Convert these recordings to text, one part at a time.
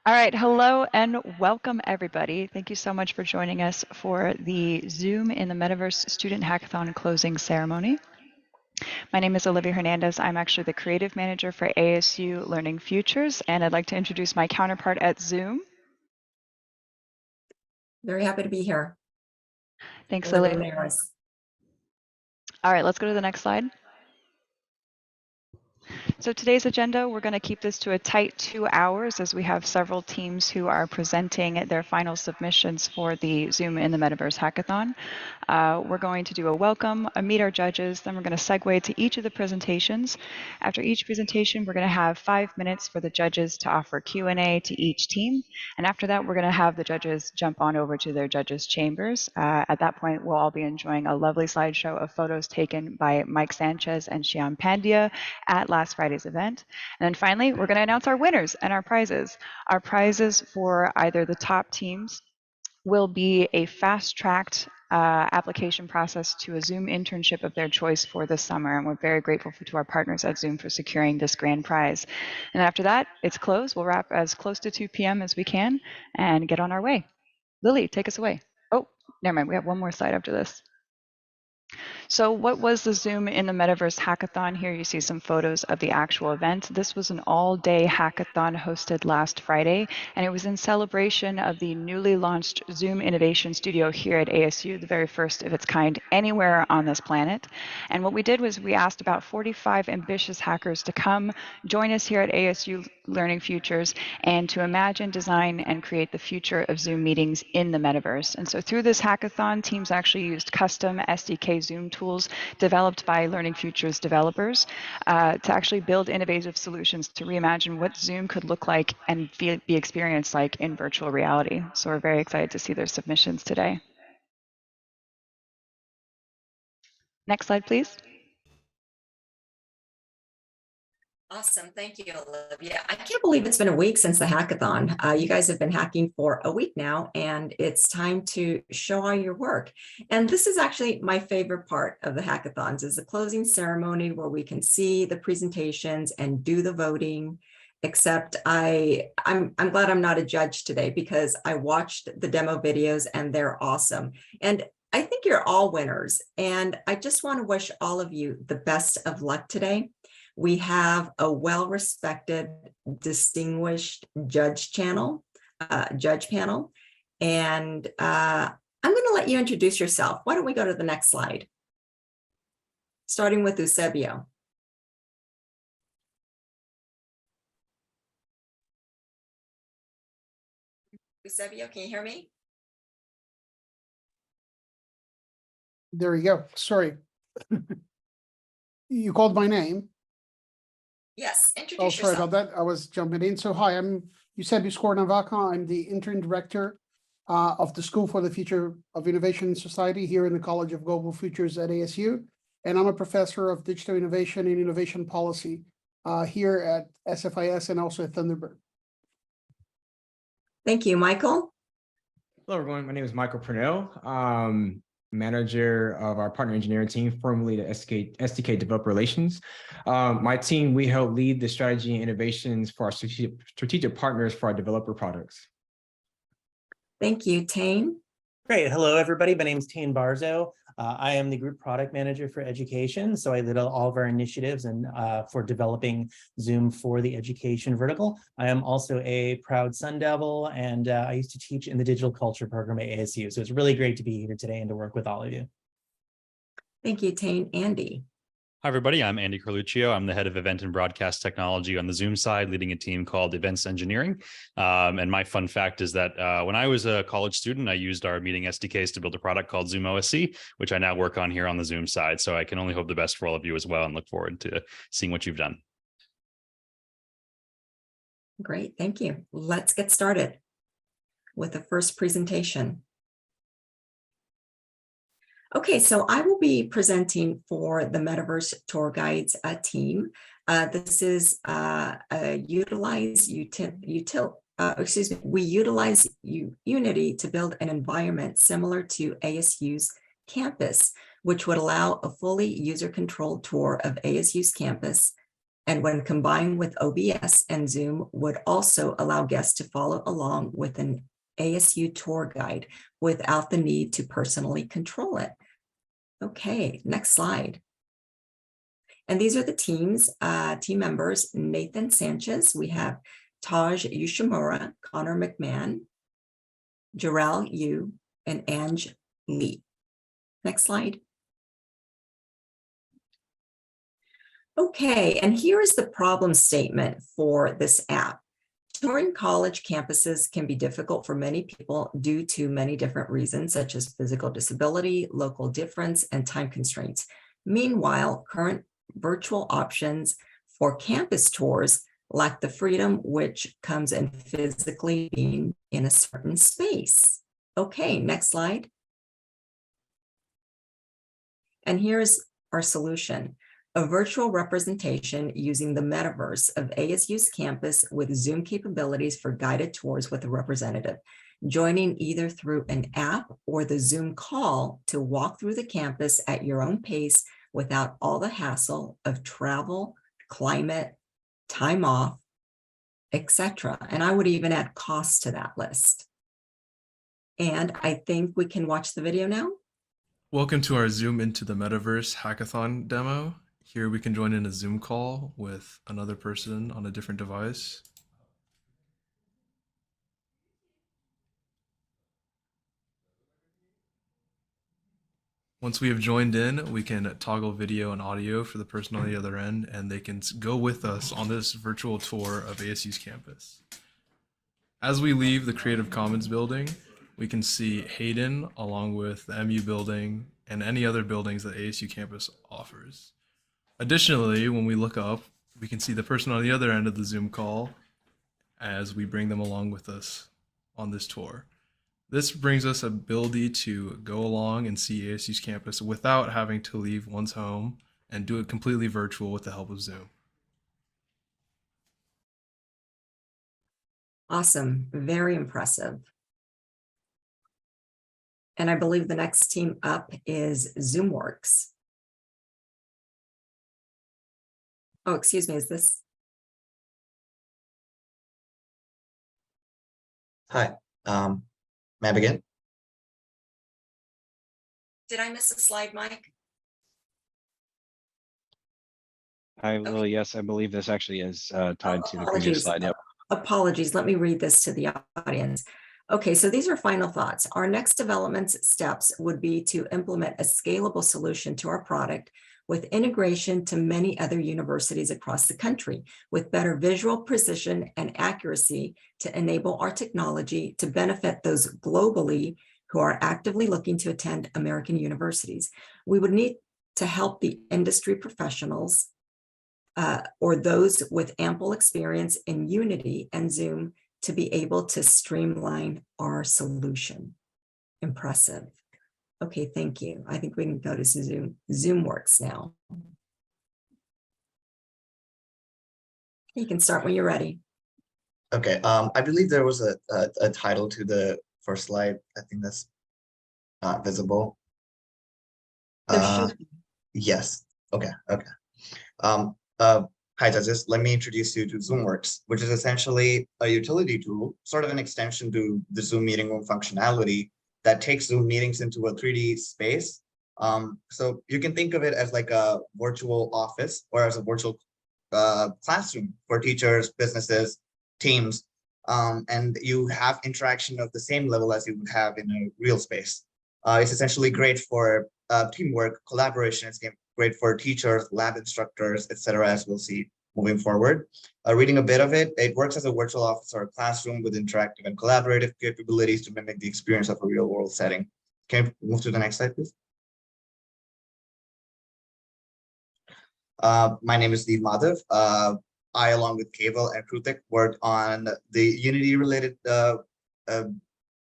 All right, hello and welcome everybody. Thank you so much for joining us for the Zoom in the Metaverse Student Hackathon closing ceremony. My name is Olivia Hernandez. I'm actually the creative manager for ASU Learning Futures, and I'd like to introduce my counterpart at Zoom. Very happy to be here. Thanks, Lily. All right, let's go to the next slide. So today's agenda, we're going to keep this to a tight 2 hours as we have several teams who are presenting their final submissions for the Zoom in the Metaverse Hackathon. We're going to do a welcome, meet our judges, then we're going to segue to each of the presentations. After each presentation, we're going to have 5 minutes for the judges to offer Q&A to each team. And after that, we're going to have the judges jump on over to their judges' chambers. At that point, we'll all be enjoying a lovely slideshow of photos taken by Mike Sanchez and Shyam Pandya at last Friday's event. And then finally, we're going to announce our winners and our prizes. Our prizes for either the top teams will be a fast-tracked application process to a Zoom internship of their choice for this summer. And we're very grateful to our partners at Zoom for securing this grand prize. And after that, it's closed. We'll wrap as close to 2 p.m. as we can and get on our way. Lily, take us away. Oh, never mind. We have one more slide after this. So what was the Zoom in the Metaverse Hackathon? Here you see some photos of the actual event. This was an all-day hackathon hosted last Friday, and it was in celebration of the newly launched Zoom Innovation Studio here at ASU, the very first of its kind anywhere on this planet. And what we did was we asked about 45 ambitious hackers to come join us here at ASU Learning Futures and to imagine, design, and create the future of Zoom meetings in the metaverse. And so through this hackathon, teams actually used custom SDK Zoom tools developed by Learning Futures developers to actually build innovative solutions to reimagine what Zoom could look like and be experienced like in virtual reality. So we're very excited to see their submissions today. Next slide, please. Awesome. Thank you, Olivia. I can't believe it's been a week since the hackathon. You guys have been hacking for a week now, and it's time to show all your work. And this is actually my favorite part of the hackathons, is the closing ceremony where we can see the presentations and do the voting. Except I'm glad I'm not a judge today, because I watched the demo videos and they're awesome. And I think you're all winners. And I just want to wish all of you the best of luck today. We have a well-respected, distinguished judge panel, and I'm going to let you introduce yourself. Why don't we go to the next slide? Starting with Eusebio. Eusebio, can you hear me? There you go. Sorry. You called my name. Yes, introduce yourself. Sorry about that. I was jumping in. So hi, I'm Eusebio Scornavaca. I'm the interim director of the School for the Future of Innovation Society here in the College of Global Futures at ASU. And I'm a professor of digital innovation and innovation policy here at SFIS and also at Thunderbird. Thank you, Michael. Hello, everyone. My name is Michael Purnell. Manager of our partner engineering team, formerly the SDK Developer Relations. My team, we help lead the strategy and innovations for our strategic partners for our developer products. Thank you, Tane. Great. Hello, everybody. My name is Tane Barzo. I am the group product manager for education. So I lead all of our initiatives and for developing Zoom for the education vertical. I am also a proud Sun Devil, and I used to teach in the digital culture program at ASU. So it's really great to be here today and to work with all of you. Thank you, Tane. Andy. Hi, everybody. I'm Andy Carluccio. I'm the head of event and broadcast technology on the Zoom side, leading a team called Events Engineering. And my fun fact is that when I was a college student, I used our meeting SDKs to build a product called Zoom OSC, which I now work on here on the Zoom side. So I can only hope the best for all of you as well and look forward to seeing what you've done. Great. Thank you. Let's get started with the first presentation. Okay, so I will be presenting for the Metaverse Tour Guides team. This is we utilize Unity to build an environment similar to ASU's campus, which would allow a fully user-controlled tour of ASU's campus and when combined with OBS and Zoom would also allow guests to follow along with an ASU tour guide without the need to personally control it. Okay, next slide. And these are the teams, team members: Nathan Sanchez, we have Taj Yushimura, Connor McMahon, Jarrell Yu, and Ange Lee. Next slide. Okay, and here is the problem statement for this app. Touring college campuses can be difficult for many people due to many different reasons, such as physical disability, local difference, and time constraints. Meanwhile, current virtual options for campus tours lack the freedom which comes in physically being in a certain space. Okay, next slide. And here's our solution: a virtual representation using the Metaverse of ASU's campus with Zoom capabilities for guided tours with a representative, joining either through an app or the Zoom call to walk through the campus at your own pace without all the hassle of travel, climate, time off, etc. And I would even add costs to that list. And I think we can watch the video now. Welcome to our Zoom into the Metaverse Hackathon demo. Here we can join in a Zoom call with another person on a different device. Once we have joined in, we can toggle video and audio for the person on the other end, and they can go with us on this virtual tour of ASU's campus. As we leave the Creative Commons building, we can see Hayden along with the MU building and any other buildings that ASU campus offers. Additionally, when we look up, we can see the person on the other end of the Zoom call as we bring them along with us on this tour. This brings us ability to go along and see ASU's campus without having to leave one's home and do it completely virtual with the help of Zoom. Awesome, very impressive. And I believe the next team up is ZoomWorks. Oh, excuse me, is this? Hi, may I begin? Did I miss a slide, Mike? Hi, Lily. Yes, I believe this actually is tied to the previous slide. Yep. Apologies. Let me read this to the audience. Okay, so these are final thoughts. Our next development steps would be to implement a scalable solution to our product with integration to many other universities across the country, with better visual precision and accuracy to enable our technology to benefit those globally who are actively looking to attend American universities. We would need to help the industry professionals or those with ample experience in Unity and Zoom to be able to streamline our solution. Impressive. Okay, thank you. I think we can go to ZoomWorks now. You can start when you're ready. Okay, I believe there was a title to the first slide. I think that's not visible. Yes, okay. Hi, judges. Let me introduce you to ZoomWorks, which is essentially a utility tool, sort of an extension to the Zoom meeting room functionality that takes Zoom meetings into a 3D space. So you can think of it as like a virtual office or as a virtual classroom for teachers, businesses, teams, and you have interaction of the same level as you would have in a real space. It's essentially great for teamwork, collaboration. It's great for teachers, lab instructors, etc., as we'll see moving forward. Reading a bit of it, it works as a virtual office or a classroom with interactive and collaborative capabilities to mimic the experience of a real world setting. Can you move to the next slide, please? My name is Steve Madhav. I, along with Keval and Krutik, worked on the Unity related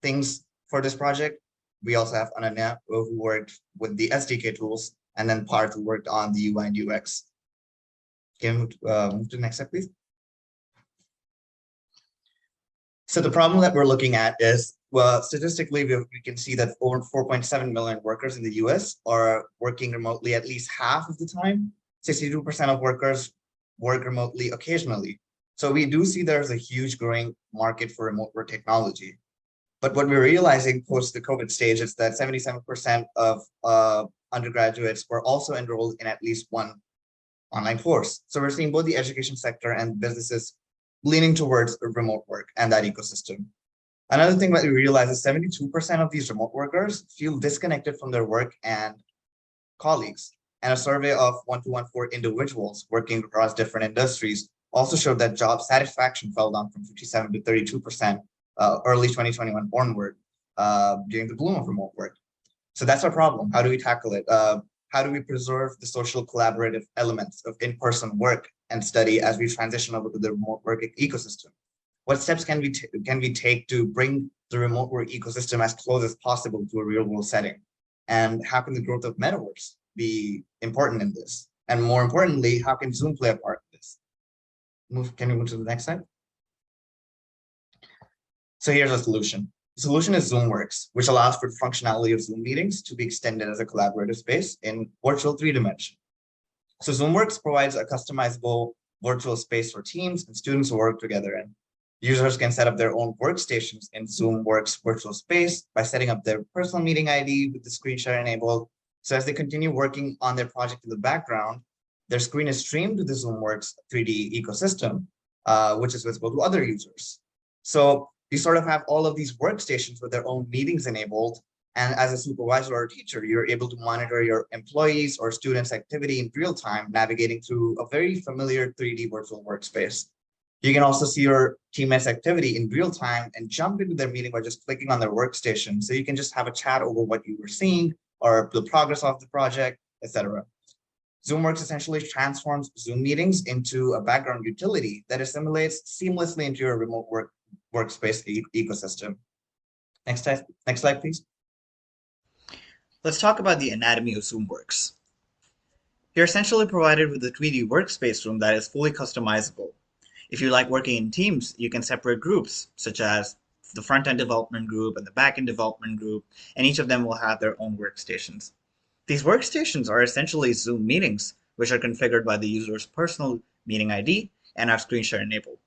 things for this project. We also have Ananya, who worked with the SDK tools, and then Parth, who worked on the UI and UX. Can you move to the next slide, please? So the problem that we're looking at is, well, statistically, we can see that over 4.7 million workers in the US are working remotely at least half of the time. 62% of workers work remotely occasionally. So we do see there's a huge growing market for remote work technology. But what we're realizing post the COVID stage is that 77% of undergraduates were also enrolled in at least one online course. So we're seeing both the education sector and businesses leaning towards remote work and that ecosystem. Another thing that we realize is 72% of these remote workers feel disconnected from their work and colleagues. And a survey of 1-to-1 individuals working across different industries also showed that job satisfaction fell down from 57 to 32% early 2021 onward during the bloom of remote work. So that's our problem. How do we tackle it? How do we preserve the social collaborative elements of in-person work and study as we transition over to the remote work ecosystem? What steps can we take to bring the remote work ecosystem as close as possible to a real world setting? And how can the growth of Metaverse be important in this? And more importantly, how can Zoom play a part in this? Can we move to the next slide? So here's a solution. The solution is ZoomWorks, which allows for the functionality of Zoom meetings to be extended as a collaborative space in virtual 3D. So ZoomWorks provides a customizable virtual space for teams and students to work together in. Users can set up their own workstations in ZoomWorks virtual space by setting up their personal meeting ID with the screen share enabled. So as they continue working on their project in the background, their screen is streamed to the ZoomWorks 3D ecosystem, which is visible to other users. So you sort of have all of these workstations with their own meetings enabled. And as a supervisor or teacher, you're able to monitor your employees or students' activity in real time, navigating through a very familiar 3D virtual workspace. You can also see your teammates' activity in real time and jump into their meeting by just clicking on their workstation. So you can just have a chat over what you were seeing or the progress of the project, etc. ZoomWorks essentially transforms Zoom meetings into a background utility that assimilates seamlessly into your remote workspace ecosystem. Next slide, please. Let's talk about the anatomy of ZoomWorks. You're essentially provided with a 3D workspace room that is fully customizable. If you like working in teams, you can separate groups, such as the front-end development group and the back-end development group, and each of them will have their own workstations. These workstations are essentially Zoom meetings, which are configured by the user's personal meeting ID and have screen share enabled.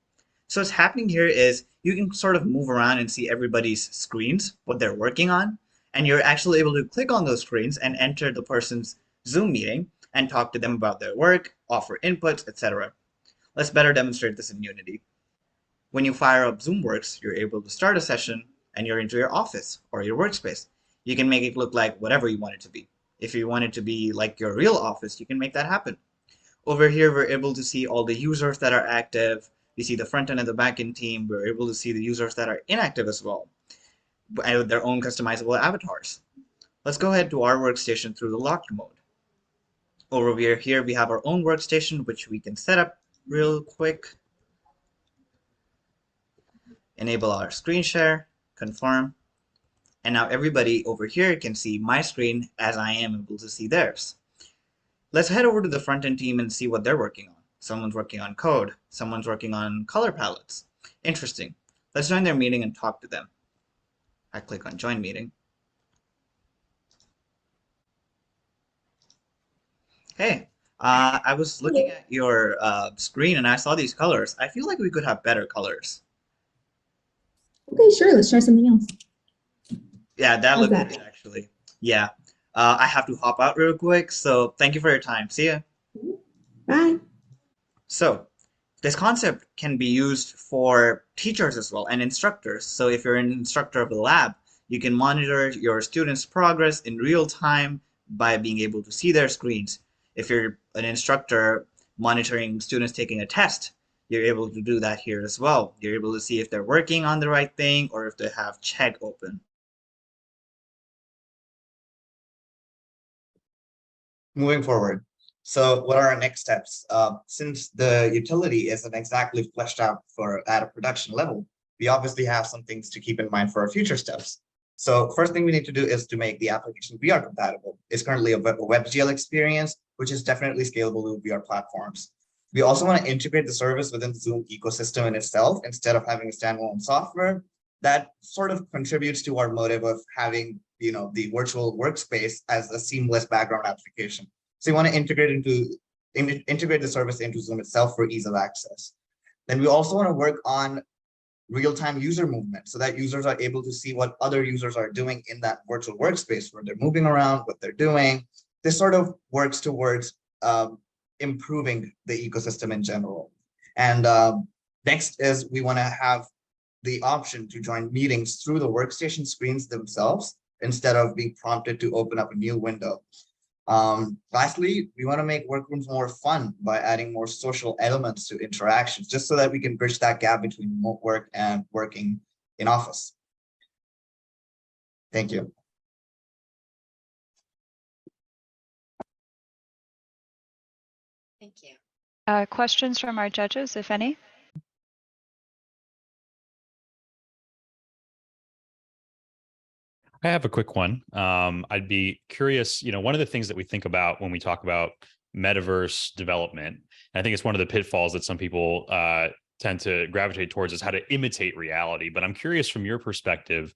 So what's happening here is you can sort of move around and see everybody's screens, what they're working on, and you're actually able to click on those screens and enter the person's Zoom meeting and talk to them about their work, offer inputs, etc. Let's better demonstrate this in Unity. When you fire up ZoomWorks, you're able to start a session and you're into your office or your workspace. You can make it look like whatever you want it to be. If you want it to be like your real office, you can make that happen. Over here, we're able to see all the users that are active. We see the front end and the back end team. We're able to see the users that are inactive as well, and with their own customizable avatars. Let's go ahead to our workstation through the locked mode. Over here, we have our own workstation, which we can set up real quick. Enable our screen share, confirm. And now everybody over here can see my screen as I am able to see theirs. Let's head over to the front-end team and see what they're working on. Someone's working on code. Someone's working on color palettes. Interesting. Let's join their meeting and talk to them. I click on join meeting. Hey, I was looking at your screen and I saw these colors. I feel like we could have better colors. Okay, sure. Let's try something else. Yeah, that looks great, actually. Yeah. I have to hop out real quick, so thank you for your time. See ya. Bye. So this concept can be used for teachers as well and instructors. So if you're an instructor of a lab, you can monitor your students' progress in real time by being able to see their screens. If you're an instructor monitoring students taking a test, you're able to do that here as well. You're able to see if they're working on the right thing or if they have chat open. Moving forward. So what are our next steps? Since the utility isn't exactly fleshed out at a production level, we obviously have some things to keep in mind for our future steps. So first thing we need to do is to make the application VR compatible. It's currently a WebGL experience, which is definitely scalable to VR platforms. We also want to integrate the service within the Zoom ecosystem in itself instead of having a standalone software. That sort of contributes to our motive of having, the virtual workspace as a seamless background application. So you want to integrate into integrate the service into Zoom itself for ease of access. Then we also want to work on real-time user movement so that users are able to see what other users are doing in that virtual workspace, where they're moving around, what they're doing. This sort of works towards improving the ecosystem in general. And next is we want to have the option to join meetings through the workstation screens themselves instead of being prompted to open up a new window. Lastly, we want to make workrooms more fun by adding more social elements to interactions, just so that we can bridge that gap between remote work and working in office. Thank you. Thank you. Questions from our judges, if any? I have a quick one. I'd be curious, one of the things that we think about when we talk about metaverse development, and I think it's one of the pitfalls that some people tend to gravitate towards, is how to imitate reality. But I'm curious from your perspective,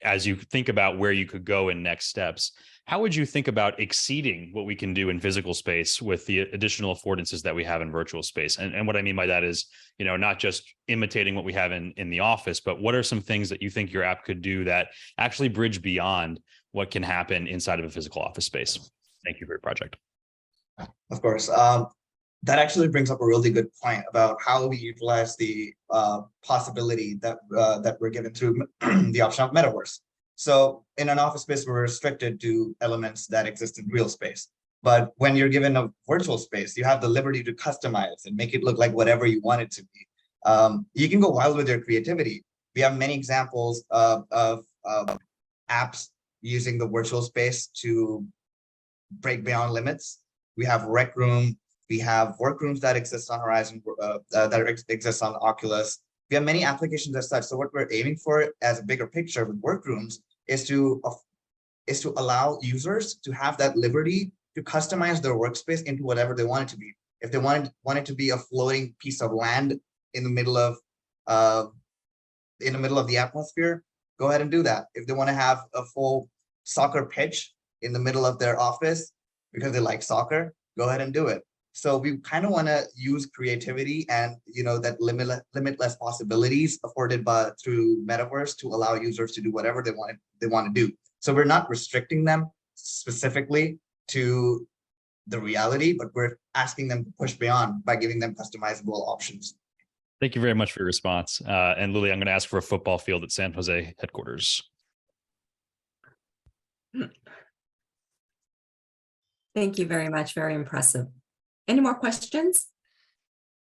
as you think about where you could go in next steps, how would you think about exceeding what we can do in physical space with the additional affordances that we have in virtual space? And what I mean by that is, not just imitating what we have in the office, but what are some things that you think your app could do that actually bridge beyond what can happen inside of a physical office space? Thank you for your project. Of course. That actually brings up a really good point about how we utilize the possibility that that we're given through the option of Metaverse. So in an office space, we're restricted to elements that exist in real space. But when you're given a virtual space, you have the liberty to customize and make it look like whatever you want it to be. You can go wild with your creativity. We have many examples of apps using the virtual space to break beyond limits. We have Rec Room. We have workrooms that exist on Horizon, that exist on Oculus. We have many applications as such. So what we're aiming for as a bigger picture with workrooms is to allow users to have that liberty to customize their workspace into whatever they want it to be. If they want it to be a floating piece of land in the middle of the atmosphere, go ahead and do that. If they want to have a full soccer pitch in the middle of their office because they like soccer, go ahead and do it. So we kind of want to use creativity and that limitless possibilities afforded through Metaverse to allow users to do whatever they want to do. So we're not restricting them specifically to the reality, but we're asking them to push beyond by giving them customizable options. Thank you very much for your response. And Lily, I'm going to ask for a football field at San Jose headquarters. Thank you very much. Very impressive. Any more questions?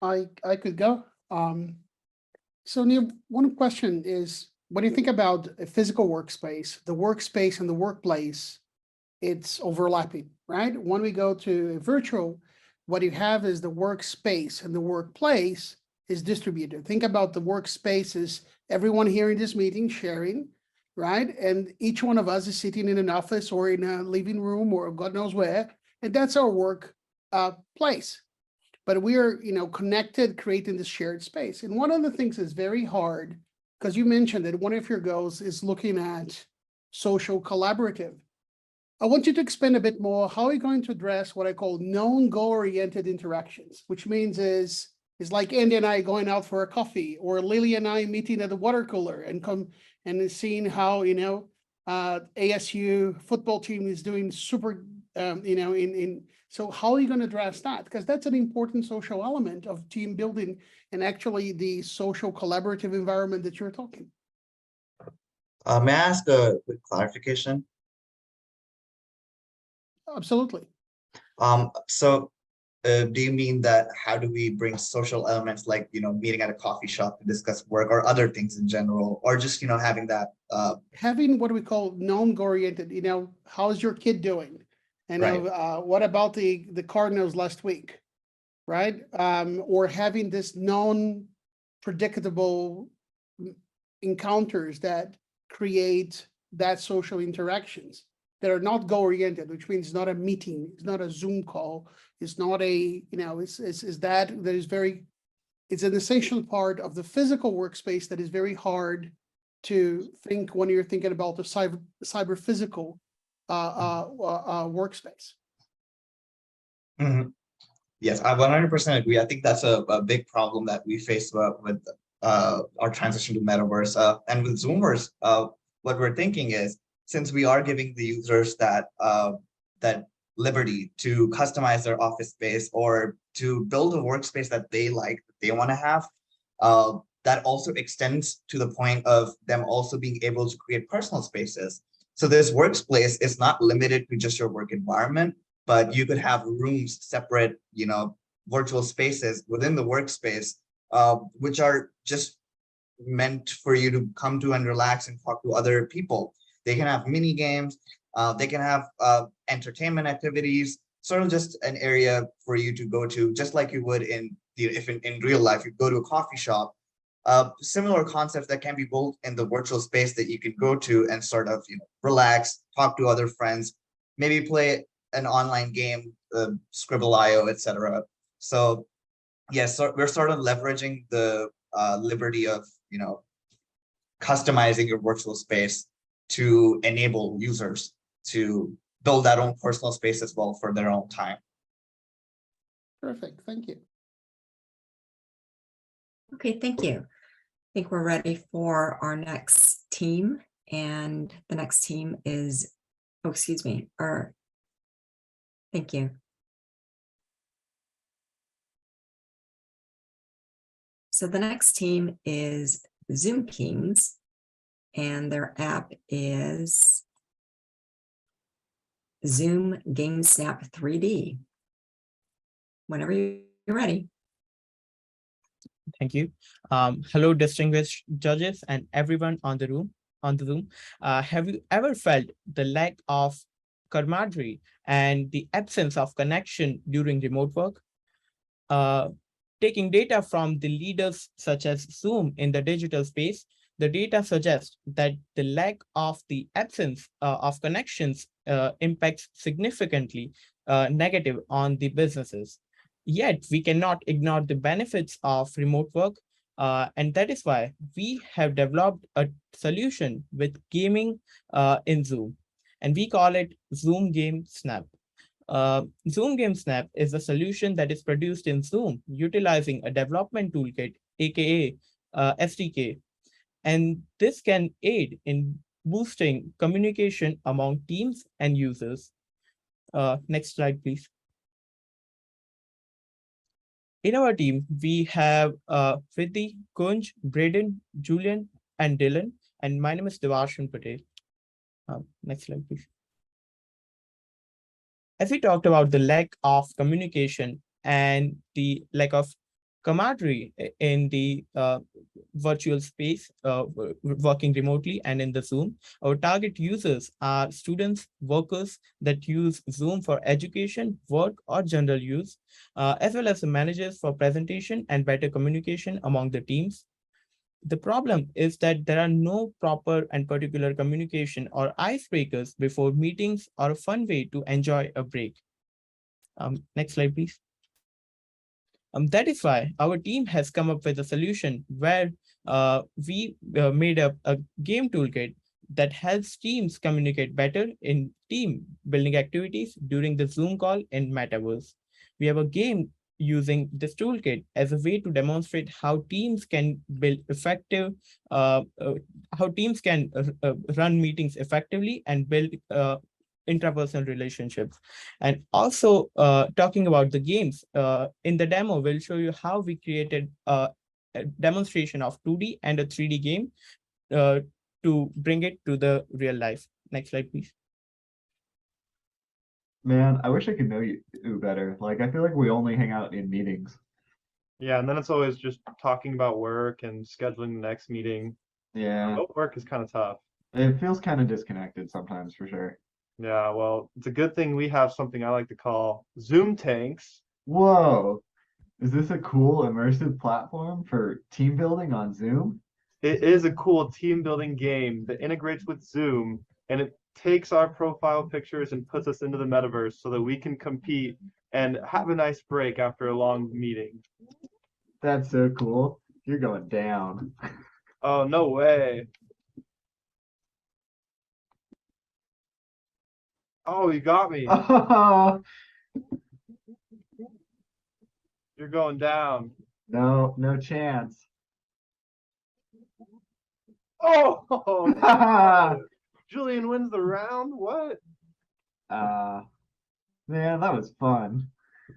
I could go. So Neil, one question is, when you think about a physical workspace, the workspace and the workplace, it's overlapping, right? When we go to a virtual, what you have is the workspace and the workplace is distributed. Think about the workspace as everyone here in this meeting sharing, right? And each one of us is sitting in an office or in a living room or God knows where, and that's our work place. But we are, connected, creating this shared space. And one of the things is very hard, because you mentioned that one of your goals is looking at social collaborative. I want you to expand a bit more. How are you going to address what I call known goal-oriented interactions, which means is like Andy and I going out for a coffee, or Lily and I meeting at the water cooler and seeing how, ASU football team is doing super, so how are you going to address that? Because that's an important social element of team building and actually the social collaborative environment that you're talking. May I ask a quick clarification? Absolutely. Do you mean that how do we bring social elements like, meeting at a coffee shop to discuss work or other things in general, or just, having that? Having what we call known-oriented, how's your kid doing? And right. What about the Cardinals last week, right? Or having this known predictable encounters that create that social interactions that are not goal-oriented, which means it's not a meeting, it's not a Zoom call, it's not a, it's an essential part of the physical workspace that is very hard to think when you're thinking about the cyber physical workspace. Mm-hmm. Yes, I 100% agree. I think that's a big problem that we face with our transition to metaverse. And with Zoomers, what we're thinking is, since we are giving the users that liberty to customize their office space or to build a workspace that they like, that they want to have, that also extends to the point of them also being able to create personal spaces. So this workspace is not limited to just your work environment, but you could have rooms separate, virtual spaces within the workspace, which are just meant for you to come to and relax and talk to other people. They can have mini games, they can have entertainment activities, sort of just an area for you to go to, just like you would if in real life, you go to a coffee shop. Similar concepts that can be built in the virtual space that you can go to and sort of relax, talk to other friends, maybe play an online game, Scribble.io, etc. So yes, so we're sort of leveraging the liberty of customizing your virtual space to enable users to build that own personal space as well for their own time. Perfect. Thank you. Okay, thank you. I think we're ready for our next team. And the next team is, oh, excuse me, thank you. So the next team is Zoom Kings, and their app is Zoom Game Snap 3D. Whenever you're ready. Thank you. Hello, distinguished judges and everyone on the Zoom. Have you ever felt the lack of camaraderie and the absence of connection during remote work? Taking data from the leaders such as Zoom in the digital space, the data suggests that the lack of the absence of connections impacts significantly negative on the businesses. Yet we cannot ignore the benefits of remote work, and that is why we have developed a solution with gaming in Zoom, and we call it Zoom Game Snap. Zoom Game Snap is a solution that is produced in Zoom utilizing a development toolkit, aka SDK, and this can aid in boosting communication among teams and users. Next slide, please. In our team, we have Vidhi, Kunj, Braden, Julian, and Dylan, and my name is Devarshan Patel. Next slide, please. As we talked about the lack of communication and the lack of camaraderie in the virtual space, working remotely and in the Zoom, our target users are students, workers that use Zoom for education, work, or general use, as well as the managers for presentation and better communication among the teams. The problem is that there are no proper and particular communication or icebreakers before meetings or a fun way to enjoy a break. Next slide, please. That is why our team has come up with a solution where we made a game toolkit that helps teams communicate better in team building activities during the Zoom call in Metaverse. We have a game using this toolkit as a way to demonstrate how teams can build effective, how teams can run meetings effectively and build intrapersonal relationships. And also talking about the games, in the demo, we'll show you how we created a demonstration of 2D and a 3D game to bring it to the real life. Next slide, please. Man, I wish I could know you better. Like, I feel like we only hang out in meetings. Yeah, and then it's always just talking about work and scheduling the next meeting. Yeah. Remote work is kind of tough. It feels kind of disconnected sometimes, for sure. Yeah, well, it's a good thing we have something I like to call Zoom tanks. Whoa. Is this a cool immersive platform for team building on Zoom? It is a cool team building game that integrates with Zoom, and it takes our profile pictures and puts us into the metaverse so that we can compete and have a nice break after a long meeting. That's so cool. You're going down. Oh, no way. Oh, you got me. You're going down. No, no chance. Oh, Julian wins the round. What? Man, that was fun.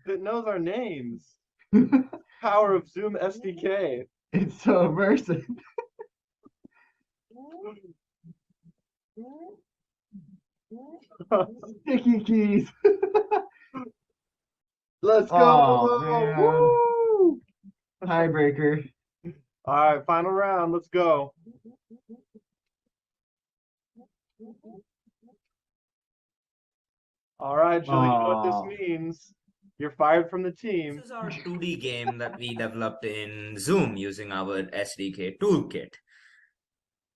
It knows our names. Power of Zoom SDK. It's so immersive. Sticky keys. Let's go. Oh, man. Woo! Tiebreaker. All right, final round. Let's go. All right, Julie, you know what this means. You're fired from the team. This is our 2D game that we developed in Zoom using our SDK toolkit.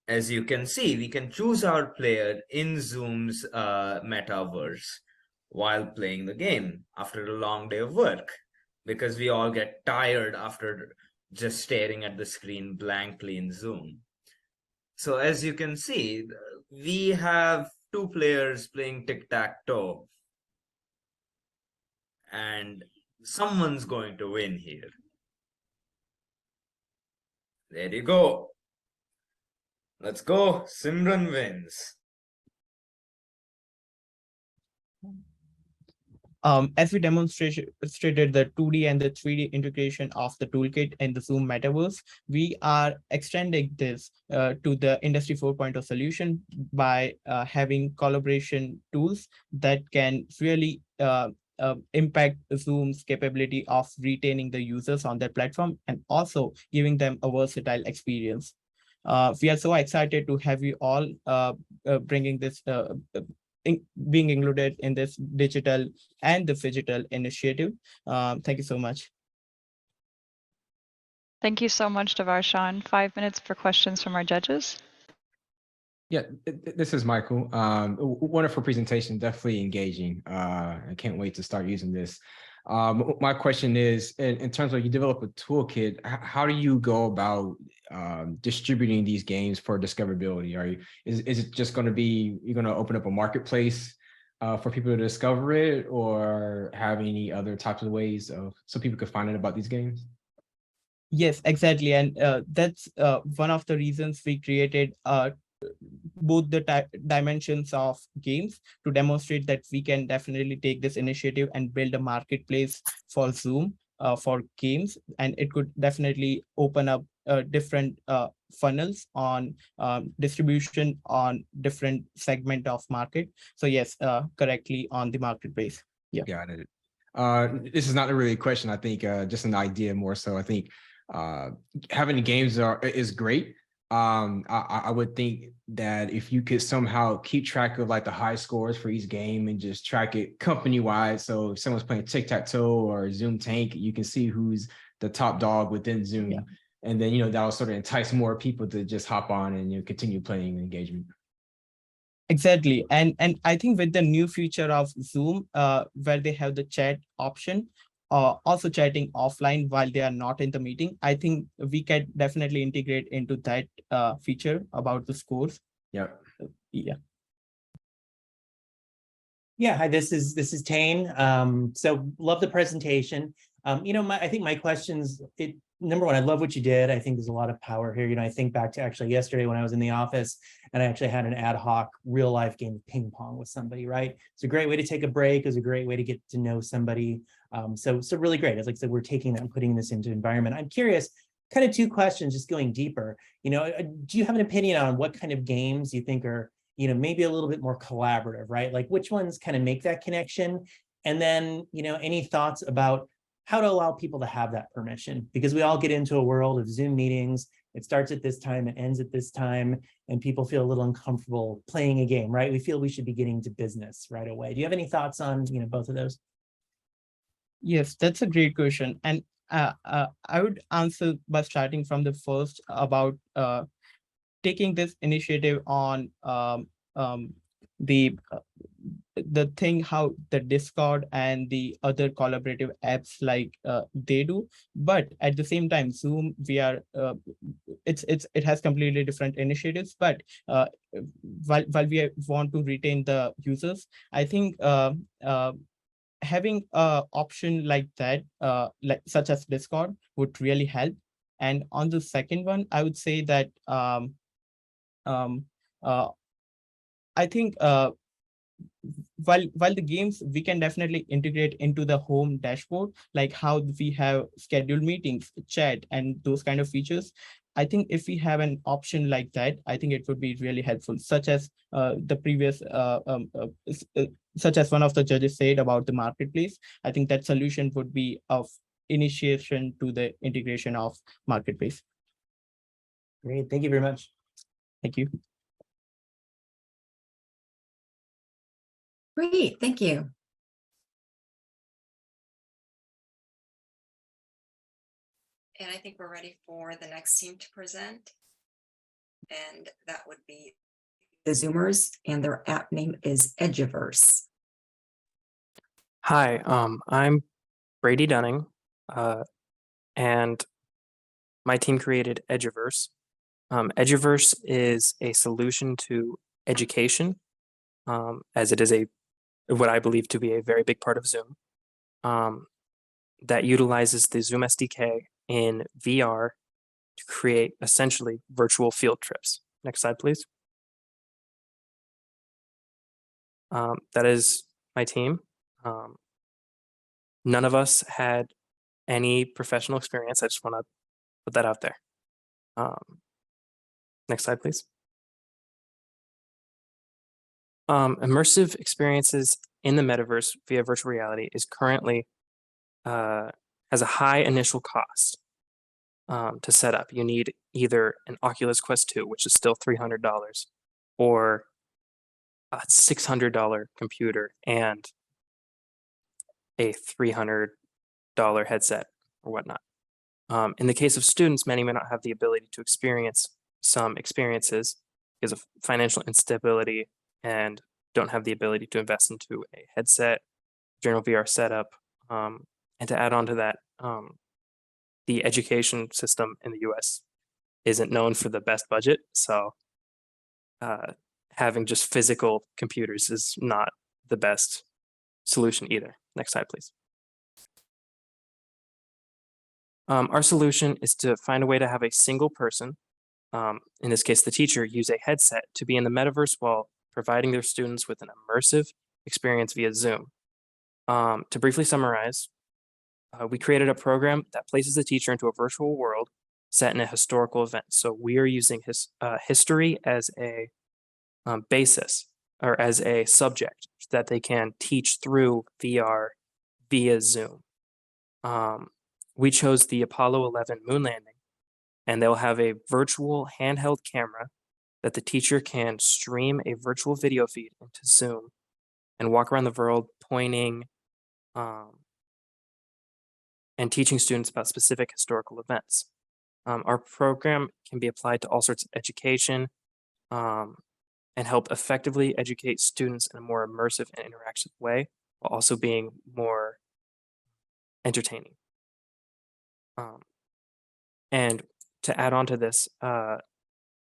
As you can see, we can choose our player in Zoom's Metaverse while playing the game after a long day of work, because we all get tired after just staring at the screen blankly in Zoom. So as you can see, we have two players playing tic-tac-toe, and someone's going to win here. There you go. Let's go. Simran wins. As we demonstrated the 2D and the 3D integration of the toolkit in the Zoom Metaverse, we are extending this to the Industry 4.0 solution by having collaboration tools that can really impact Zoom's capability of retaining the users on their platform and also giving them a versatile experience. We are so excited to have you all bringing this being included in this digital and the phygital initiative. Thank you so much. Thank you so much, Devarshan. 5 minutes for questions from our judges. Yeah, this is Michael. Wonderful presentation, definitely engaging. I can't wait to start using this. My question is, in terms of you develop a toolkit, how do you go about distributing these games for discoverability? Is it just going to be, you're going to open up a marketplace for people to discover it, or have any other types of ways so people can find out about these games? Yes, exactly. And that's one of the reasons we created both the dimensions of games to demonstrate that we can definitely take this initiative and build a marketplace for Zoom for games, and it could definitely open up different funnels on distribution on different segment of market. So yes, correctly on the marketplace. Yeah, got it. This is not really a question. I think just an idea more so. I think having the games is great. I would think that if you could somehow keep track of like the high scores for each game and just track it company wide. So if someone's playing tic-tac-toe or Zoom Tank, you can see who's the top dog within Zoom. Yeah. And then, that'll sort of entice more people to just hop on and continue playing engagement. Exactly. And I think with the new feature of Zoom, where they have the chat option, also chatting offline while they are not in the meeting, I think we can definitely integrate into that feature about the scores. Yeah. Yeah. Yeah. Hi, this is Tane. So love the presentation. I think my questions, number one, I love what you did. I think there's a lot of power here. I think back to actually yesterday when I was in the office and I actually had an ad hoc real life game of ping pong with somebody, right? It's a great way to take a break. It's a great way to get to know somebody. So really great. As like I said, we're taking that and putting this into environment. I'm curious, kind of two questions, just going deeper. Do you have an opinion on what kind of games you think are, maybe a little bit more collaborative, right? Like which ones kind of make that connection? And then, any thoughts about how to allow people to have that permission, because we all get into a world of Zoom meetings. It starts at this time, it ends at this time, and people feel a little uncomfortable playing a game, right? We feel we should be getting to business right away. Do you have any thoughts on, both of those? Yes, that's a great question. And I would answer by starting from the first about taking this initiative on the thing how the Discord and the other collaborative apps like they do, but at the same time Zoom, we are it has completely different initiatives, but while we want to retain the users, I think having a option like that, like such as Discord, would really help. And on the second one, I would say that I think while the games, we can definitely integrate into the home dashboard, like how we have scheduled meetings, chat, and those kind of features. I think if we have an option like that, I think it would be really helpful, such as the previous such as one of the judges said about the marketplace. I think that solution would be of initiation to the integration of marketplace. Great, thank you very much. Thank you. Great, thank you. And I think we're ready for the next team to present. And that would be the Zoomers, and their app name is Edgeverse. Hi, I'm Brady Dunning, and my team created Edgeverse. Edgeverse is a solution to education, as it is what I believe to be a very big part of Zoom, that utilizes the Zoom SDK in VR to create essentially virtual field trips. Next slide, please. That is my team. None of us had any professional experience. I just want to put that out there. Next slide, please. Immersive experiences in the metaverse via virtual reality is currently has a high initial cost to set up. You need either an Oculus Quest 2, which is still $300, or a $600 computer and a $300 headset or whatnot. In the case of students, many may not have the ability to experience some experiences because of financial instability and don't have the ability to invest into a headset, general VR setup. And to add on to that, the education system in the US isn't known for the best budget. So having just physical computers is not the best solution either. Next slide, please. Our solution is to find a way to have a single person, in this case, the teacher, use a headset to be in the metaverse while providing their students with an immersive experience via Zoom. To briefly summarize, we created a program that places the teacher into a virtual world set in a historical event. So we are using history as a basis or as a subject that they can teach through VR via Zoom. We chose the Apollo 11 moon landing, and they'll have a virtual handheld camera that the teacher can stream a virtual video feed into Zoom and walk around the world pointing and teaching students about specific historical events. Our program can be applied to all sorts of education and help effectively educate students in a more immersive and interactive way, while also being more entertaining. And to add on to this,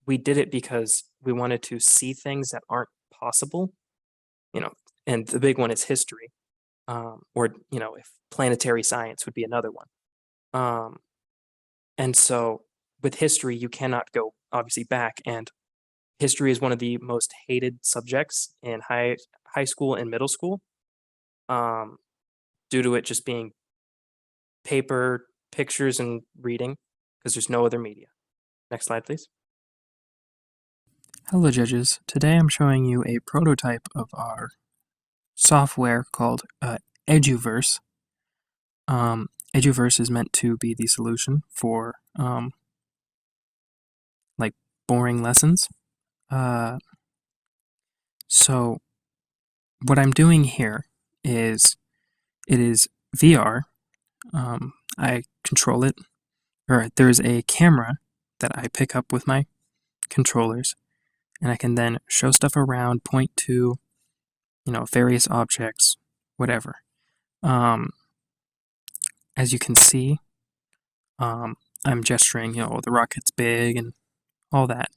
we did it because we wanted to see things that aren't possible, and the big one is history, or, if planetary science would be another one. And so with history, you cannot go obviously back, and history is one of the most hated subjects in high school and middle school, due to it just being paper, pictures, and reading, because there's no other media. Next slide, please. Hello, judges. Today I'm showing you a prototype of our software called Eduverse. Eduverse is meant to be the solution for like boring lessons. So what I'm doing here is it is VR. I control it, or there's a camera that I pick up with my controllers, and I can then show stuff around, point to, various objects, whatever. As you can see, I'm gesturing, the rocket's big and all that.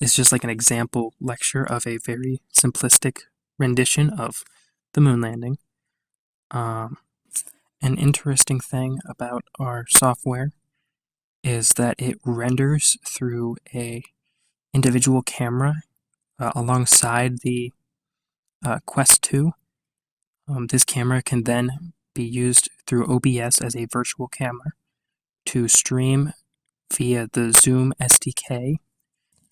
It's just like an example lecture of a very simplistic rendition of the moon landing. An interesting thing about our software is that it renders through a individual camera alongside the Quest 2. This camera can then be used through OBS as a virtual camera to stream via the Zoom SDK,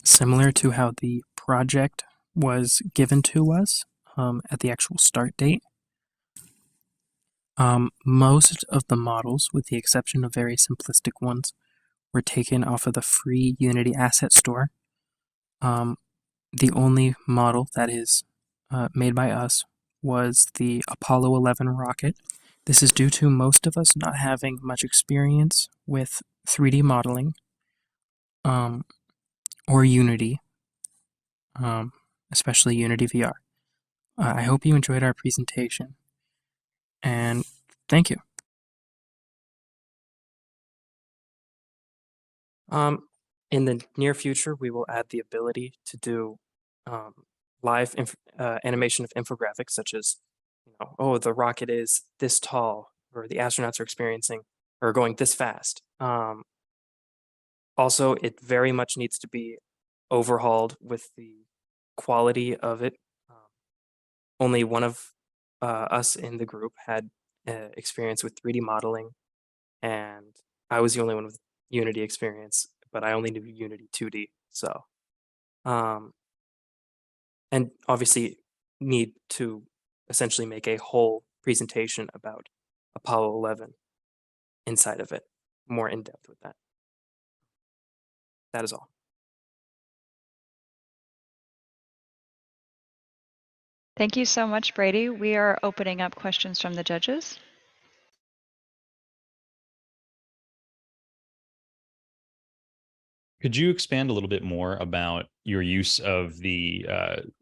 similar to how the project was given to us at the actual start date. Most of the models, with the exception of very simplistic ones, were taken off of the free Unity asset store. The only model that is made by us was the Apollo 11 rocket. This is due to most of us not having much experience with 3D modeling or Unity, especially Unity VR. I hope you enjoyed our presentation, and thank you. In the near future, we will add the ability to do live animation of infographics, such as, oh, the rocket is this tall, or the astronauts are experiencing or going this fast. Also, it very much needs to be overhauled with the quality of it. Only one of us in the group had experience with 3D modeling, and I was the only one with Unity experience, but I only knew Unity 2D. So, and obviously need to essentially make a whole presentation about Apollo 11 inside of it, more in depth with that. That is all. Thank you so much, Brady. We are opening up questions from the judges. Could you expand a little bit more about your use of the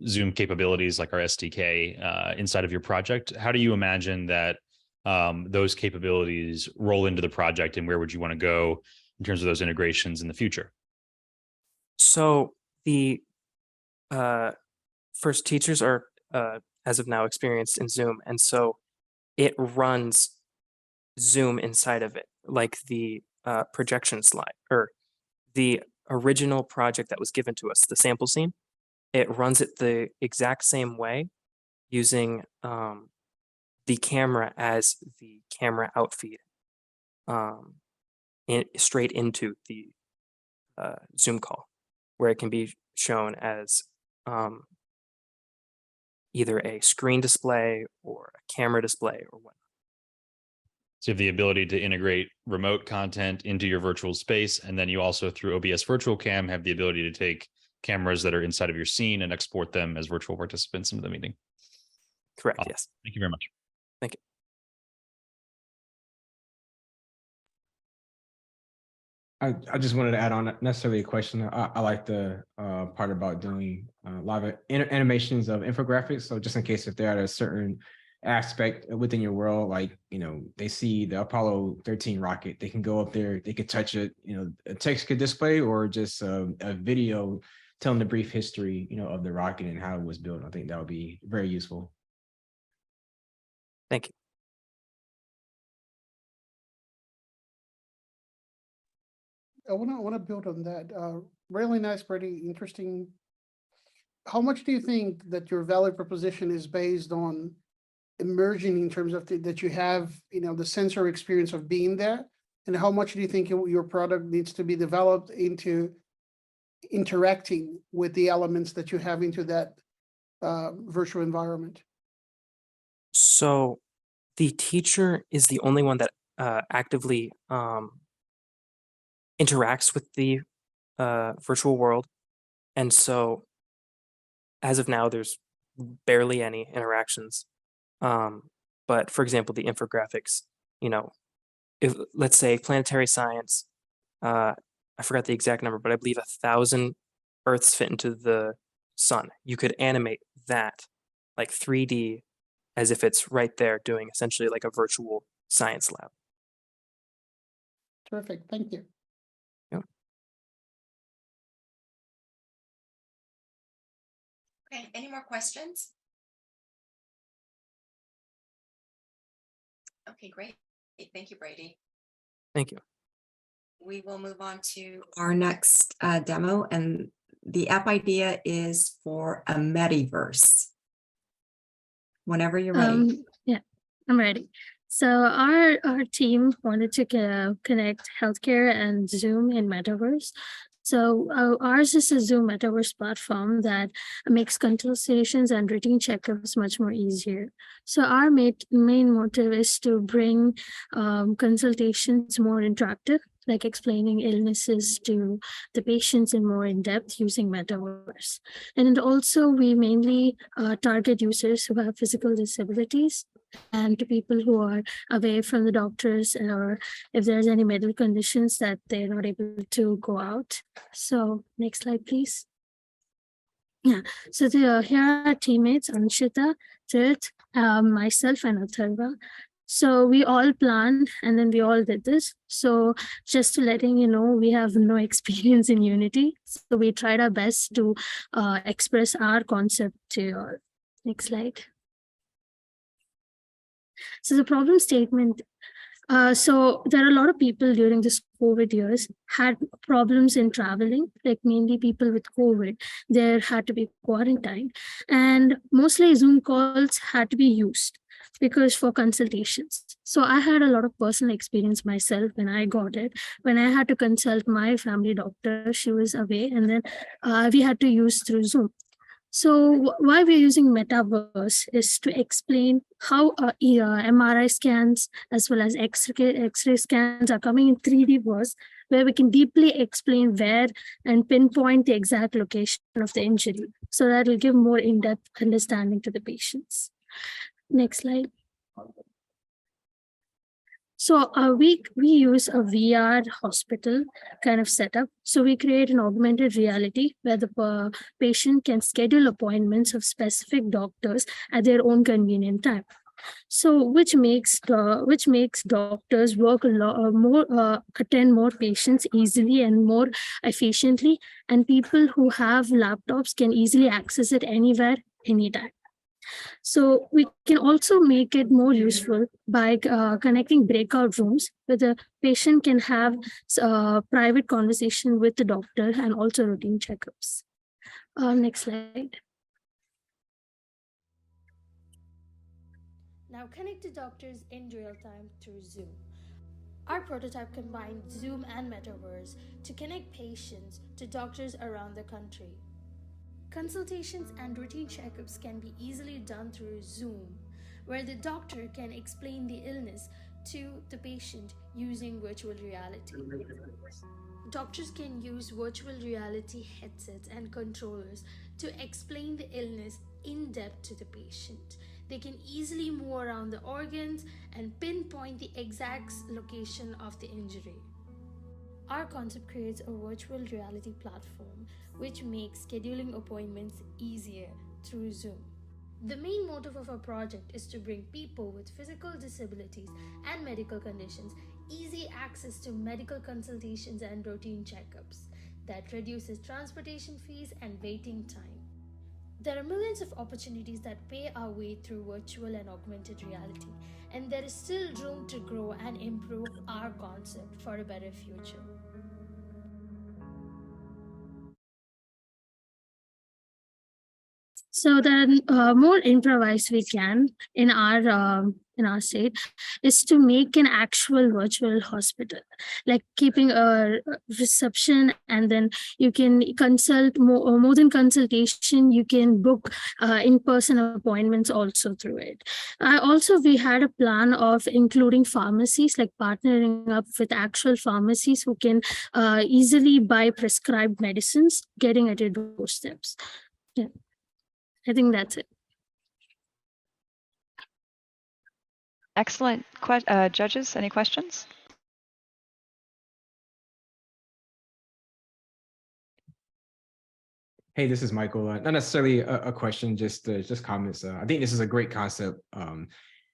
Zoom capabilities like our SDK inside of your project? How do you imagine that those capabilities roll into the project, and where would you want to go in terms of those integrations in the future? So the first teachers are, as of now, experienced in Zoom, and so it runs Zoom inside of it, like the projection slide, or the original project that was given to us, the sample scene. It runs it the exact same way, using the camera as the camera outfeed straight into the Zoom call, where it can be shown as either a screen display or a camera display or whatnot. So you have the ability to integrate remote content into your virtual space, and then you also, through OBS Virtual Cam, have the ability to take cameras that are inside of your scene and export them as virtual participants into the meeting. Correct, yes. Thank you very much. Thank you. I just wanted to add on, not necessarily a question. I like the part about doing live animations of infographics. So just in case if they're at a certain aspect within your world, like, they see the Apollo 13 rocket, they can go up there, they could touch it, a text could display, or just a video telling the brief history, of the rocket and how it was built. I think that would be very useful. Thank you. I want to build on that. Really nice, pretty interesting. How much do you think that your value proposition is based on emerging in terms of that you have, the sensory experience of being there, and how much do you think your product needs to be developed into interacting with the elements that you have into that virtual environment? So the teacher is the only one that actively interacts with the virtual world. And so as of now, there's barely any interactions. But for example, the infographics, if let's say planetary science, I forgot the exact number, but I believe 1,000 Earths fit into the sun. You could animate that like 3D as if it's right there doing essentially like a virtual science lab. Terrific, thank you. Yeah. Okay, any more questions? Okay, great. Thank you, Brady. Thank you. We will move on to our next demo, and the app idea is for a Metaverse. Whenever you're ready. Yeah, I'm ready. So our team wanted to connect healthcare and Zoom in Metaverse. So ours is a Zoom Metaverse platform that makes consultations and routine checkups much more easier. So our main motive is to bring consultations more interactive, like explaining illnesses to the patients in more in depth using Metaverse. And also we mainly target users who have physical disabilities and to people who are away from the doctors, or if there's any medical conditions that they're not able to go out. So next slide, please. Yeah, so here are our teammates, Anshita, Tit, myself, and Atharva. So we all planned and then we all did this. So just to letting you know, we have no experience in Unity. So we tried our best to express our concept to you all. Next slide. So the problem statement. So there are a lot of people during this COVID years had problems in traveling, like mainly people with COVID. There had to be quarantine, and mostly Zoom calls had to be used because for consultations. So I had a lot of personal experience myself when I got it. When I had to consult my family doctor, she was away, and then we had to use through Zoom. So why we're using Metaverse is to explain how MRI scans as well as X-ray scans are coming in 3D verse, where we can deeply explain where and pinpoint the exact location of the injury. So that will give more in-depth understanding to the patients. Next slide. So we use a VR hospital kind of setup. So we create an augmented reality where the patient can schedule appointments of specific doctors at their own convenient time. So which makes doctors work a lot more, attend more patients easily and more efficiently, and people who have laptops can easily access it anywhere, anytime. So we can also make it more useful by connecting breakout rooms where the patient can have private conversation with the doctor and also routine checkups. Next slide. Now connect to doctors in real time through Zoom. Our prototype combined Zoom and Metaverse to connect patients to doctors around the country. Consultations and routine checkups can be easily done through Zoom, where the doctor can explain the illness to the patient using virtual reality. Doctors can use virtual reality headsets and controllers to explain the illness in depth to the patient. They can easily move around the organs and pinpoint the exact location of the injury. Our concept creates a virtual reality platform which makes scheduling appointments easier through Zoom. The main motive of our project is to bring people with physical disabilities and medical conditions easy access to medical consultations and routine checkups that reduces transportation fees and waiting time. There are millions of opportunities that pay our way through virtual and augmented reality, and there is still room to grow and improve our concept for a better future. So the more improvised we can in our state is to make an actual virtual hospital, like keeping a reception, and then you can consult more than consultation. You can book in-person appointments also through it. Also, we had a plan of including pharmacies, like partnering up with actual pharmacies who can easily buy prescribed medicines, getting at your doorsteps. Yeah. I think that's it. Excellent. Judges, any questions? Hey, this is Michael. Not necessarily a question, just comments. I think this is a great concept.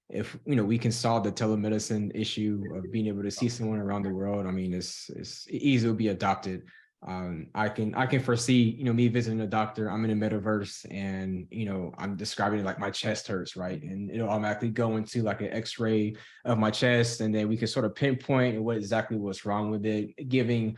If we can solve the telemedicine issue of being able to see someone around the world, I mean, it's easy to be adopted. I can foresee, me visiting a doctor. I'm in a metaverse, and I'm describing like my chest hurts, right? And it'll automatically go into like an X-ray of my chest, and then we can sort of pinpoint what's wrong with it, giving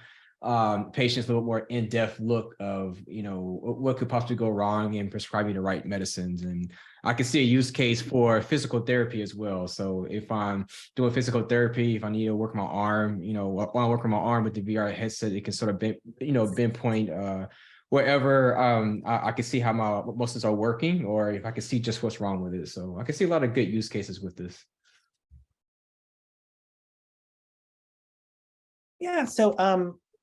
patients a little more in-depth look of what could possibly go wrong, and prescribing the right medicines. And I can see a use case for physical therapy as well. So if I'm doing physical therapy, if I need to work my arm, while I'm working my arm with the VR headset, it can sort of pinpoint wherever I can see how my muscles are working, or if I can see just what's wrong with it. So I can see a lot of good use cases with this. Yeah, so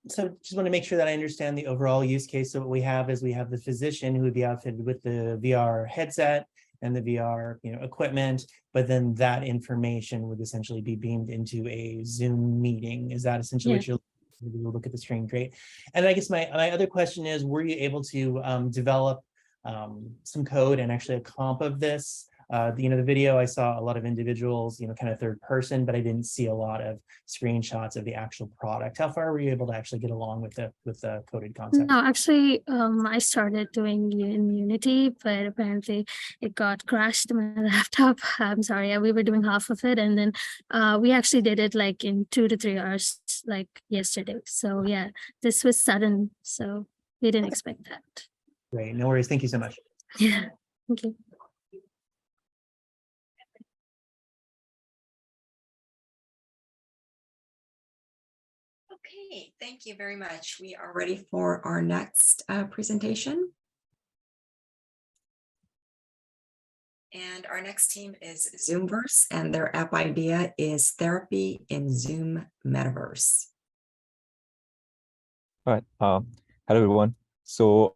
just want to make sure that I understand the overall use case. So what we have is we have the physician who would be outfitted with the VR headset and the VR equipment, but then that information would essentially be beamed into a Zoom meeting. Is that essentially what you're look at the screen? Great. And I guess my other question is, were you able to develop some code and actually a comp of this? The video, I saw a lot of individuals, kind of third person, but I didn't see a lot of screenshots of the actual product. How far were you able to actually get along with the coded concept? No, actually, I started doing in Unity, but apparently it got crashed in my laptop. I'm sorry, we were doing half of it, and then we actually did it like in 2 to 3 hours, like yesterday. So yeah, this was sudden, so we didn't expect that. Great, no worries. Thank you so much. Yeah, thank you. Okay, thank you very much. We are ready for our next presentation. And our next team is Zoomverse, and their app idea is Therapy in Zoom Metaverse. All right. Hello, everyone. So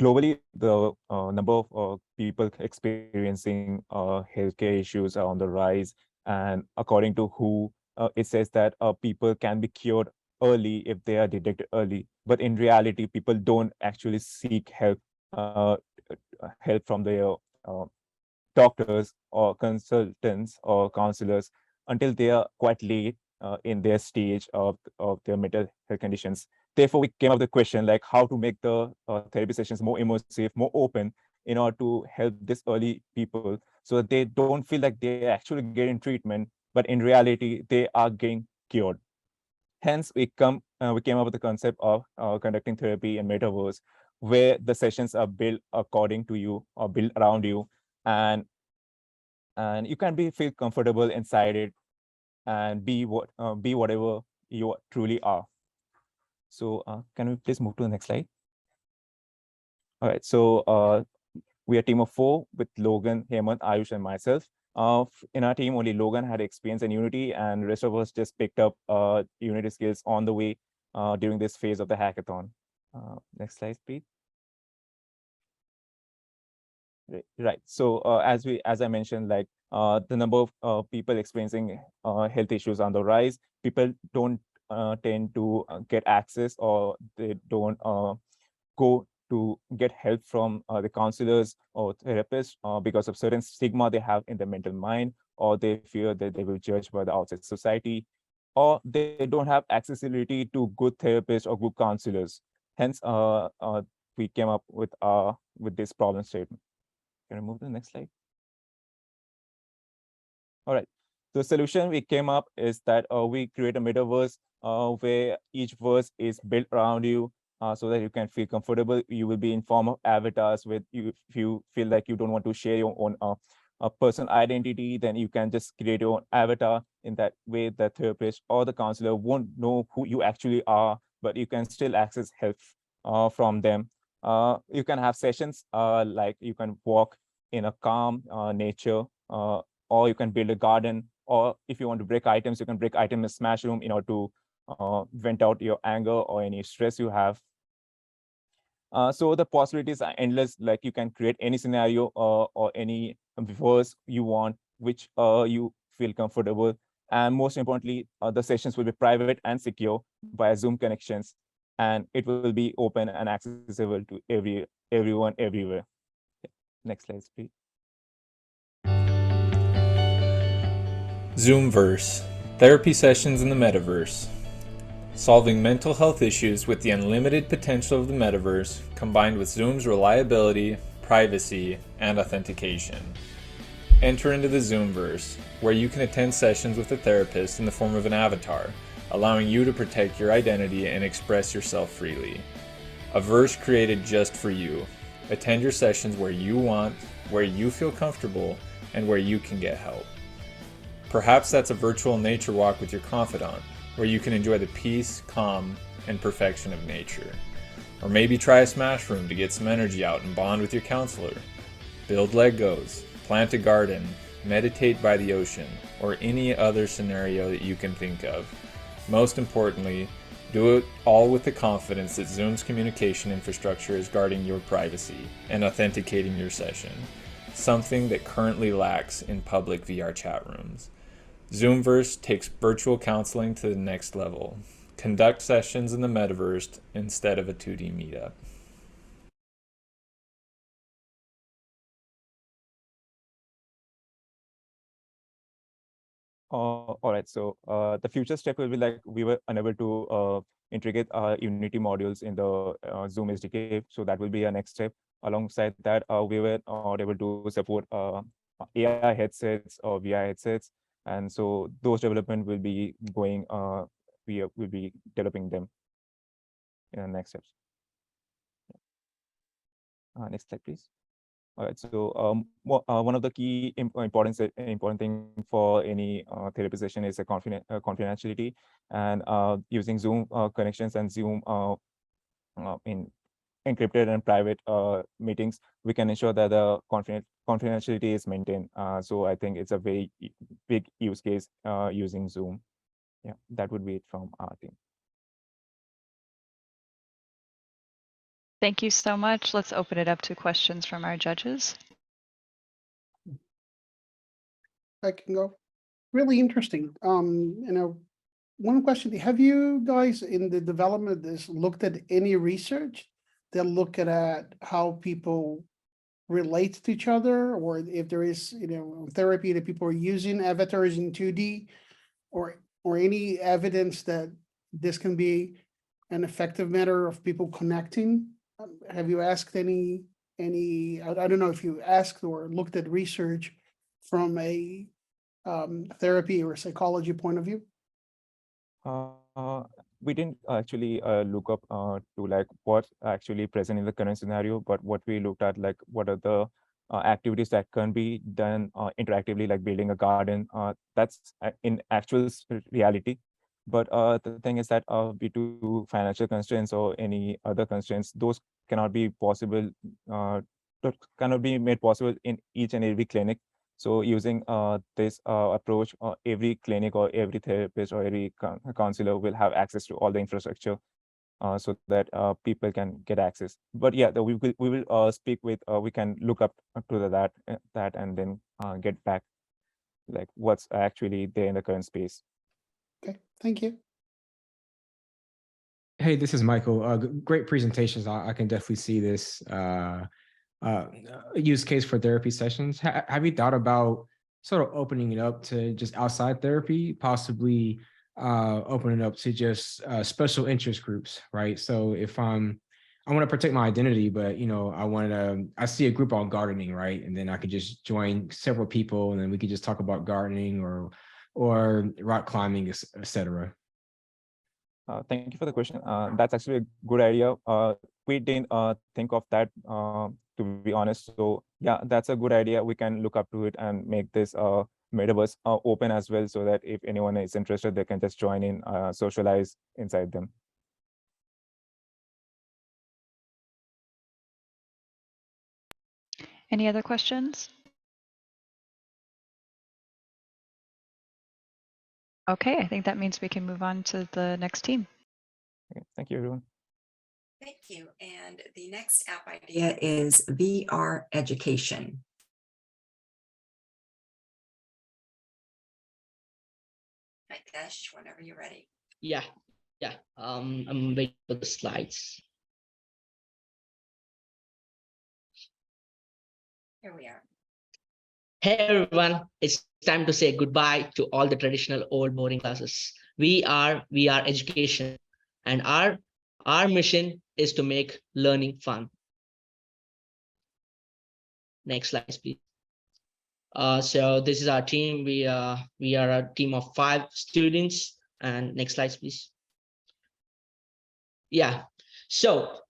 globally, the number of people experiencing healthcare issues are on the rise. And according to WHO, it says that people can be cured early if they are detected early. But in reality, people don't actually seek help from their doctors or consultants or counselors until they are quite late in their stage of their mental health conditions. Therefore, we came up with the question like how to make the therapy sessions more immersive, more open, in order to help this early people so that they don't feel like they're actually getting treatment, but in reality, they are getting cured. Hence, we came up with the concept of conducting therapy in Metaverse, where the sessions are built according to you or built around you, and you can feel comfortable inside it and be whatever you truly are. So can we please move to the next slide? All right, so we are a team of 4 with Logan, Hemant, Ayush, and myself. In our team, only Logan had experience in Unity, and the rest of us just picked up Unity skills on the way during this phase of the hackathon. Next slide, please. Right. So as I mentioned, like the number of people experiencing health issues on the rise. People don't tend to get access, or they don't go to get help from the counselors or therapists because of certain stigma they have in their mental mind, or they fear that they will be judged by the outside society, or they don't have accessibility to good therapists or good counselors. Hence, we came up with this problem statement. Can I move to the next slide? All right. The solution we came up is that we create a metaverse where each verse is built around you so that you can feel comfortable. You will be in form of avatars with you. If you feel like you don't want to share your own personal identity, then you can just create your own avatar. In that way, the therapist or the counselor won't know who you actually are, but you can still access help from them. You can have sessions like you can walk in a calm nature, or you can build a garden, or if you want to break items, you can break items in a smash room in order to vent out your anger or any stress you have. So the possibilities are endless. Like you can create any scenario or any verse you want, which you feel comfortable. And most importantly, the sessions will be private and secure via Zoom connections, and it will be open and accessible to everyone everywhere. Next slide, please. Zoomverse, therapy sessions in the metaverse. solving mental health issues with the unlimited potential of the metaverse, combined with Zoom's reliability, privacy, and authentication. Enter into the Zoomverse, where you can attend sessions with a therapist in the form of an avatar, allowing you to protect your identity and express yourself freely. A verse created just for you. Attend your sessions where you want, where you feel comfortable, and where you can get help. Perhaps that's a virtual nature walk with your confidant, where you can enjoy the peace, calm, and perfection of nature. Or maybe try a smash room to get some energy out and bond with your counselor. Build Legos, plant a garden, meditate by the ocean, or any other scenario that you can think of. Most importantly, do it all with the confidence that Zoom's communication infrastructure is guarding your privacy and authenticating your session, something that currently lacks in public VR chat rooms. Zoomverse takes virtual counseling to the next level. Conduct sessions in the metaverse instead of a 2D meetup. All right, so the future step will be like we were unable to integrate Unity modules in the Zoom SDK, so that will be a next step. Alongside that, we were not able to support AI headsets or VR headsets, and so those development will be going. We will be developing them in the next steps. Next slide, please. All right, so one of the key important thing for any therapy session is a confidentiality, and using Zoom connections and Zoom in encrypted and private meetings, we can ensure that the confidentiality is maintained. So I think it's a very big use case using Zoom. Yeah, that would be it from our team. Thank you so much. Let's open it up to questions from our judges. I can go. Really interesting. One question, have you guys in the development of this looked at any research that look at how people relate to each other, or if there is, therapy that people are using avatars in 2D, or any evidence that this can be an effective matter of people connecting? Have you asked any, I don't know if you asked or looked at research from a therapy or psychology point of view? We didn't actually look up to like what's actually present in the current scenario, but what we looked at, like what are the activities that can be done interactively, like building a garden. That's in actual reality. But the thing is that due to financial constraints or any other constraints, those cannot be possible, cannot be made possible in each and every clinic. So using this approach, every clinic or every therapist or every counselor will have access to all the infrastructure so that people can get access. But yeah, we will speak with, we can look up to that and then get back like what's actually there in the current space. Okay, thank you. Hey, this is Michael. Great presentations. I can definitely see this use case for therapy sessions. Have you thought about sort of opening it up to just outside therapy, possibly opening it up to just special interest groups, right? So if I want to protect my identity, but I see a group on gardening, right? And then I could just join several people, and then we could just talk about gardening or rock climbing, etc. Thank you for the question. That's actually a good idea. We didn't think of that, to be honest. So yeah, that's a good idea. We can look up to it and make this metaverse open as well, so that if anyone is interested, they can just join in, socialize inside them. Any other questions? Okay, I think that means we can move on to the next team. Okay, thank you, everyone. Thank you. And the next app idea is VR education. Right, Dash, whenever you're ready. Yeah. I'm waiting for the slides. Here we are. Hey everyone, it's time to say goodbye to all the traditional old boring classes. We are education. And our mission is to make learning fun. Next slide, please. So this is our team. We are a team of 5 students. And next slide, please. Yeah. So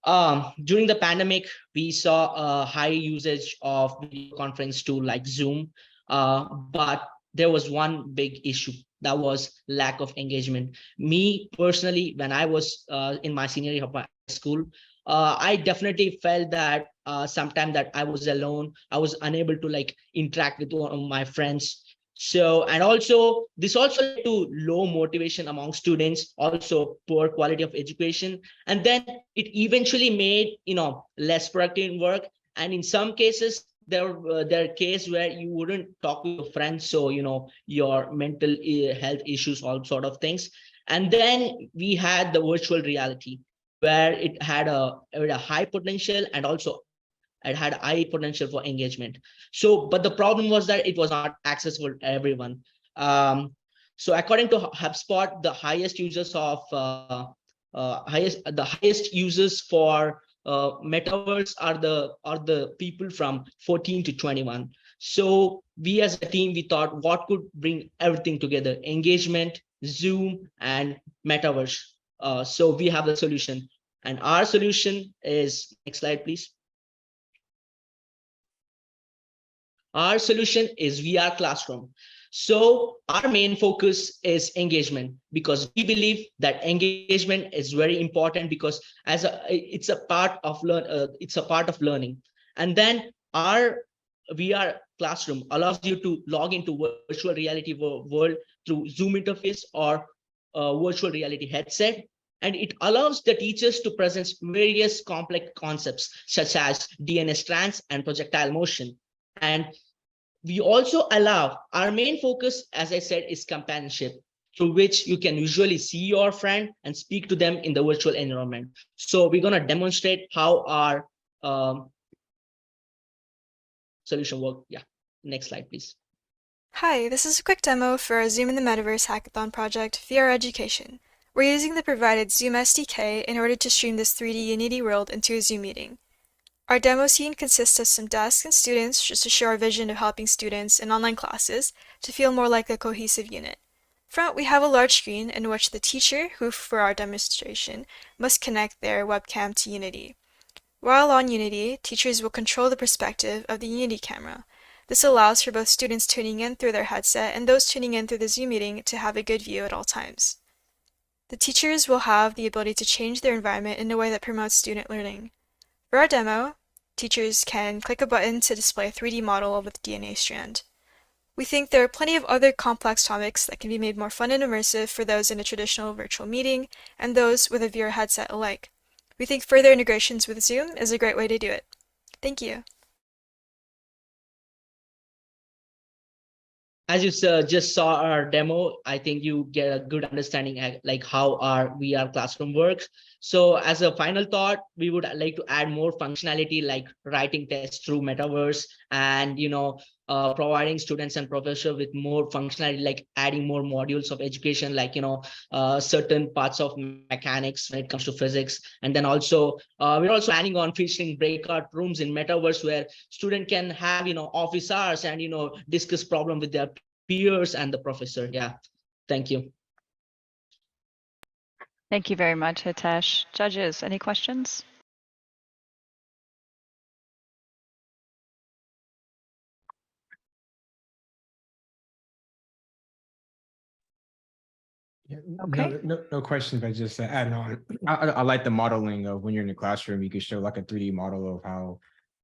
during the pandemic, we saw a high usage of video conference tool like Zoom, but there was one big issue. That was lack of engagement. Me personally, when I was in my senior year of high school, I definitely felt that sometime that I was alone. I was unable to like interact with one of my friends. So, and also this also led to low motivation among students, also poor quality of education. And then it eventually made, less productive in work. And in some cases, there are cases where you wouldn't talk with your friends. So, your mental health issues, all sort of things. And then we had the virtual reality where it had a high potential and also it had high potential for engagement. So, but the problem was that it was not accessible to everyone. So according to HubSpot, the highest users of highest users for Metaverse are the people from 14 to 21. So we as a team, we thought what could bring everything together: engagement, Zoom, and Metaverse. So we have the solution, and our solution is, next slide, please. Our solution is VR Classroom. So our main focus is engagement, because we believe that engagement is very important, because it's a part of learning. And then our VR Classroom allows you to log into virtual reality world through Zoom interface or virtual reality headset. And it allows the teachers to present various complex concepts such as DNA strands and projectile motion. And we also allow, our main focus, as I said, is companionship, through which you can visually see your friend and speak to them in the virtual environment. So we're going to demonstrate how our solution works. Yeah, next slide, please. Hi, this is a quick demo for our Zoom in the Metaverse Hackathon project, VR Education. We're using the provided Zoom SDK in order to stream this 3D Unity world into a Zoom meeting. Our demo scene consists of some desks and students, just to show our vision of helping students in online classes to feel more like a cohesive unit. Front, we have a large screen in which the teacher, who for our demonstration, must connect their webcam to Unity. While on Unity, teachers will control the perspective of the Unity camera. This allows for both students tuning in through their headset and those tuning in through the Zoom meeting to have a good view at all times. The teachers will have the ability to change their environment in a way that promotes student learning. For our demo, teachers can click a button to display a 3D model of a DNA strand. We think there are plenty of other complex topics that can be made more fun and immersive for those in a traditional virtual meeting and those with a VR headset alike. We think further integrations with Zoom is a great way to do it. Thank you. As you just saw our demo, I think you get a good understanding like how our VR classroom works. So as a final thought, we would like to add more functionality like writing tests through Metaverse and, providing students and professors with more functionality, like adding more modules of education, like, certain parts of mechanics when it comes to physics. And then also, we're also planning on featuring breakout rooms in Metaverse where students can have, office hours and, discuss problem with their peers and the professor. Yeah, thank you. Thank you very much, Hitesh. Judges, any questions? Yeah, Okay. no questions, but just adding on. I like the modeling of when you're in the classroom, you can show like a 3D model of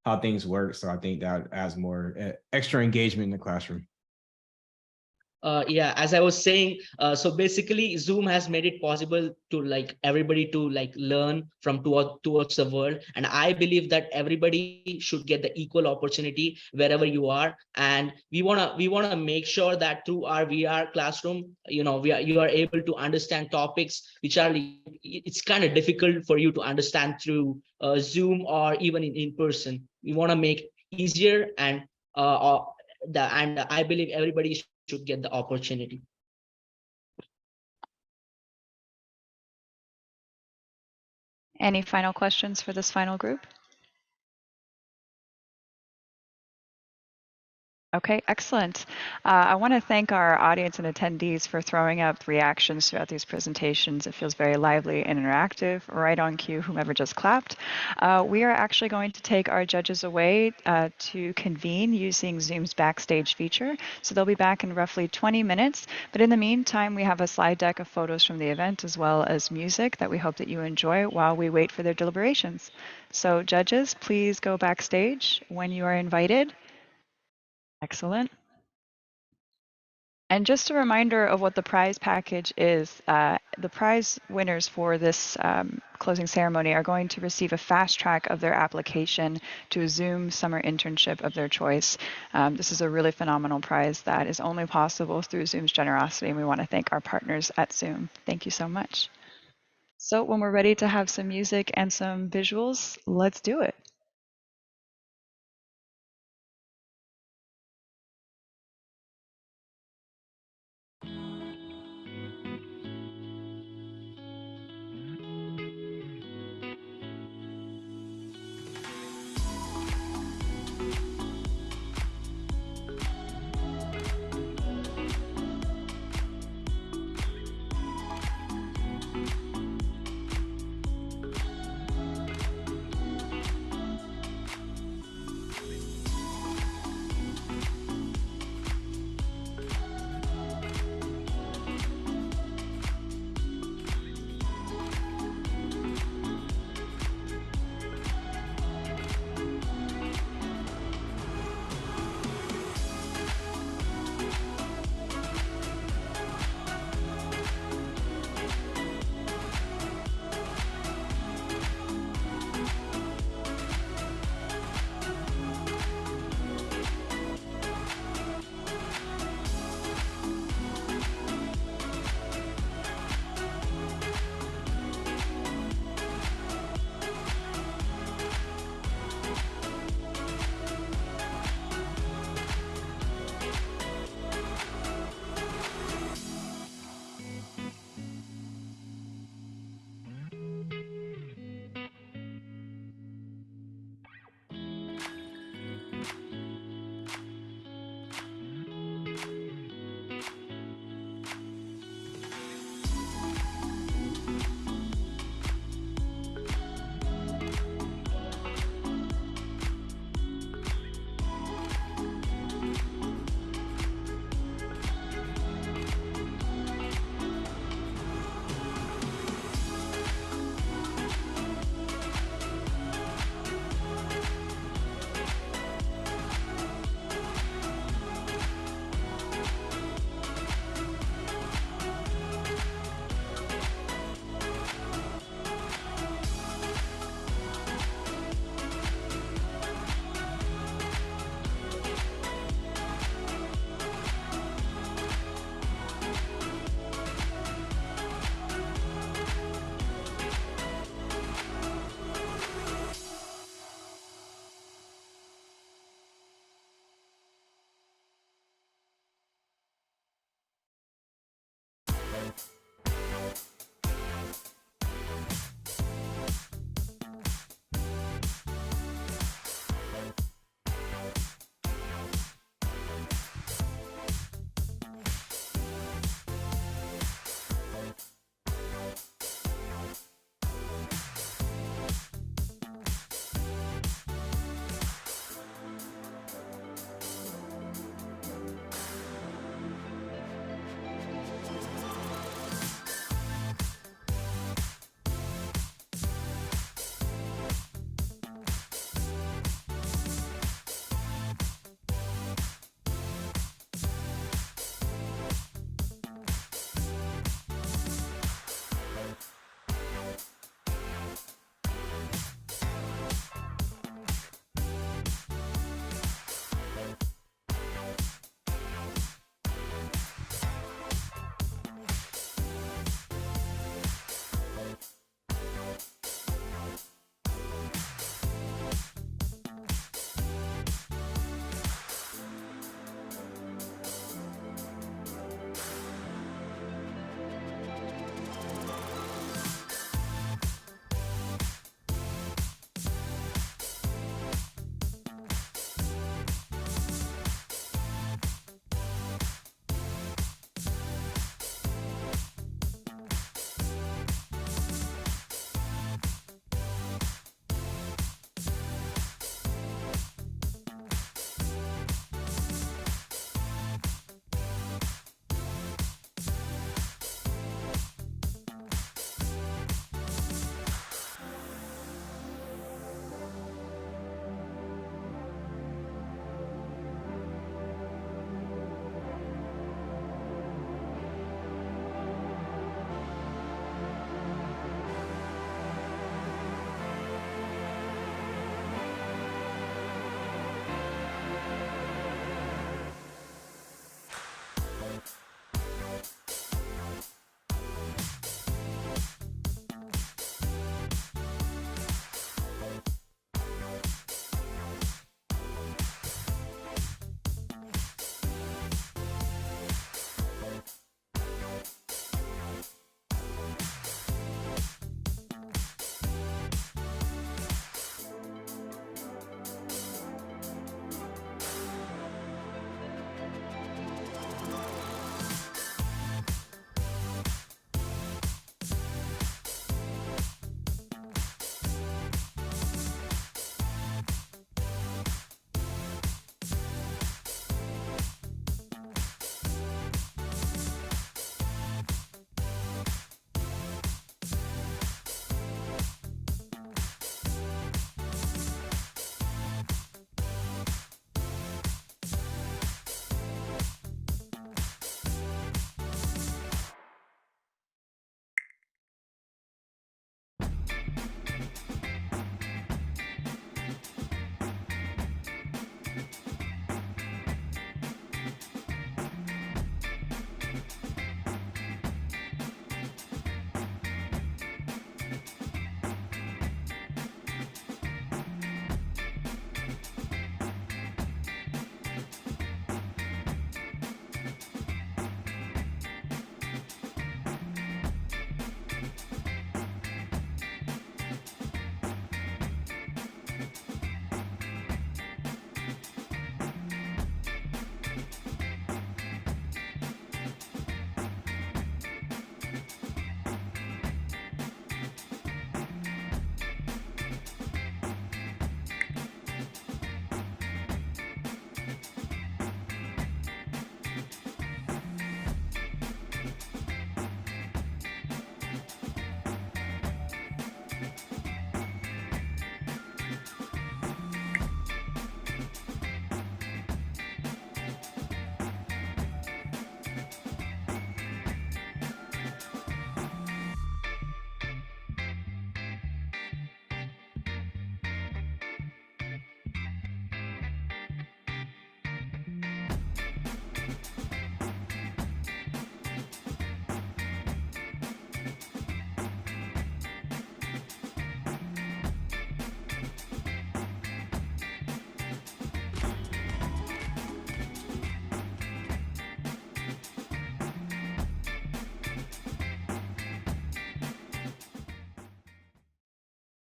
how things work. So I think that adds more extra engagement in the classroom. Yeah, as I was saying, so basically Zoom has made it possible to like everybody to like learn from towards the world. And I believe that everybody should get the equal opportunity wherever you are. And we wanna make sure that through our VR classroom, you are able to understand topics which are, it's kind of difficult for you to understand through Zoom or even in person. We want to make easier, and I believe everybody should get the opportunity. Any final questions for this final group? Okay, excellent. I want to thank our audience and attendees for throwing up reactions throughout these presentations. It feels very lively and interactive, right on cue, whomever just clapped. We are actually going to take our judges away to convene using Zoom's backstage feature. So they'll be back in roughly 20 minutes. But in the meantime, we have a slide deck of photos from the event as well as music that we hope that you enjoy while we wait for their deliberations. So judges, please go backstage when you are invited. Excellent. And just a reminder of what the prize package is. The prize winners for this closing ceremony are going to receive a fast track of their application to a Zoom summer internship of their choice. This is a really phenomenal prize that is only possible through Zoom's generosity, and we want to thank our partners at Zoom. Thank you so much. So when we're ready to have some music and some visuals, let's do it.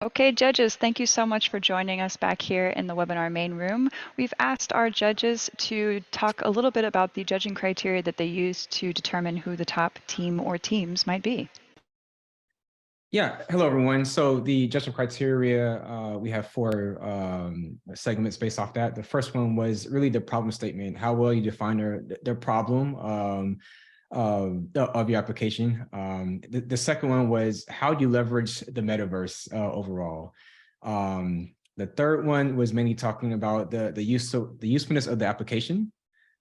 Okay, judges, thank you so much for joining us back here in the webinar main room. We've asked our judges to talk a little bit about the judging criteria that they use to determine who the top team or teams might be. Yeah, hello everyone. So the judgment criteria, we have 4 segments based off that. The first one was really the problem statement, how well you define their problem of your application. The second one was how do you leverage the metaverse overall. The third one was mainly talking about the usefulness of the application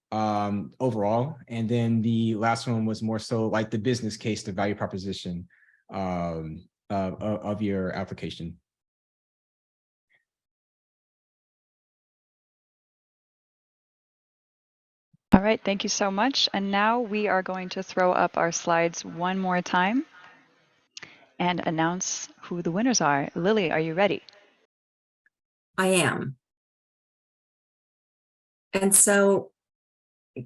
overall. And then the last one was more so like the business case, the value proposition of your application. All right, thank you so much. And now we are going to throw up our slides one more time and announce who the winners are. Lily, are you ready? I am. And so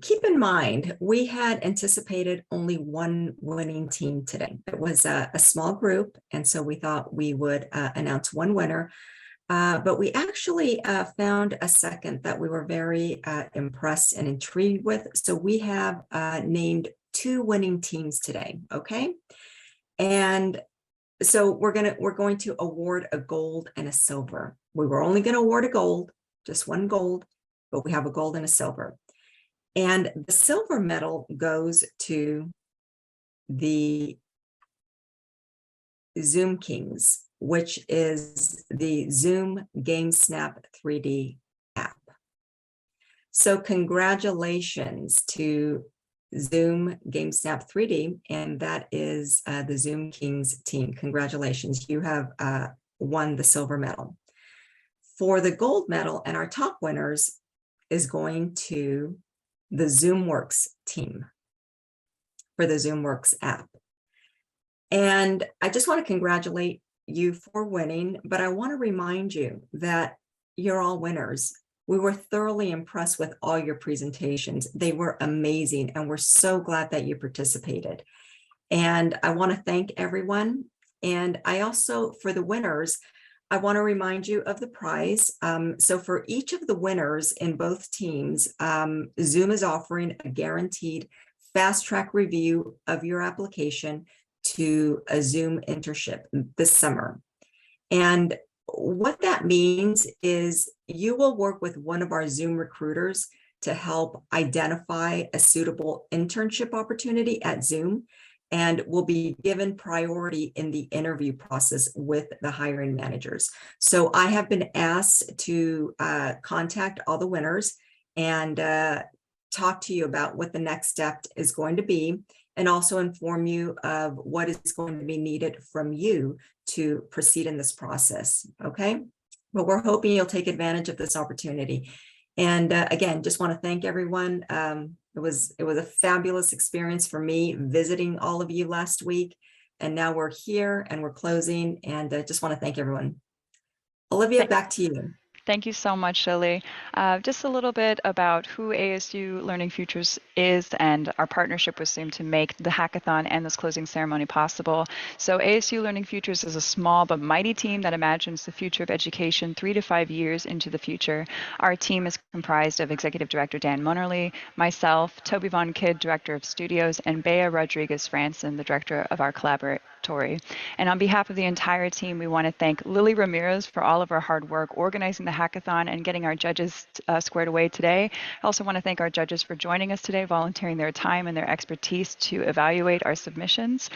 keep in mind, we had anticipated only one winning team today. It was a small group, and so we thought we would announce one winner. But we actually found a second that we were very impressed and intrigued with. So we have named 2 winning teams today, okay? And so we're going to award a gold and a silver. We were only going to award a gold, just one gold, but we have a gold and a silver. And the silver medal goes to the Zoom Kings, which is the Zoom GameSnap 3D app. So congratulations to Zoom GameSnap 3D, and that is the Zoom Kings team. Congratulations, you have won the silver medal. For the gold medal and our top winners is going to the ZoomWorks team for the ZoomWorks app. And I just want to congratulate you for winning, but I want to remind you that you're all winners. We were thoroughly impressed with all your presentations. They were amazing, and we're so glad that you participated. And I want to thank everyone. And I also, for the winners, I want to remind you of the prize. So for each of the winners in both teams, Zoom is offering a guaranteed fast track review of your application to a Zoom internship this summer. And what that means is you will work with one of our Zoom recruiters to help identify a suitable internship opportunity at Zoom, and will be given priority in the interview process with the hiring managers. So I have been asked to contact all the winners and talk to you about what the next step is going to be, and also inform you of what is going to be needed from you to proceed in this process, okay? But we're hoping you'll take advantage of this opportunity. And again, just want to thank everyone. It was a fabulous experience for me visiting all of you last week. And now we're here and we're closing, and just want to thank everyone. Olivia, back to you. Thank you so much, Lily. Just a little bit about who ASU Learning Futures is and our partnership with Zoom to make the hackathon and this closing ceremony possible. So ASU Learning Futures is a small but mighty team that imagines the future of education 3 to 5 years into the future. Our team is comprised of Executive Director Dan Munnerly, myself, Toby Von Kidd, Director of Studios, and Bea Rodriguez-Franson, the Director of our Collaboratory. And on behalf of the entire team, we want to thank Lily Ramirez for all of her hard work organizing the hackathon and getting our judges squared away today. I also want to thank our judges for joining us today, volunteering their time and their expertise to evaluate our submissions.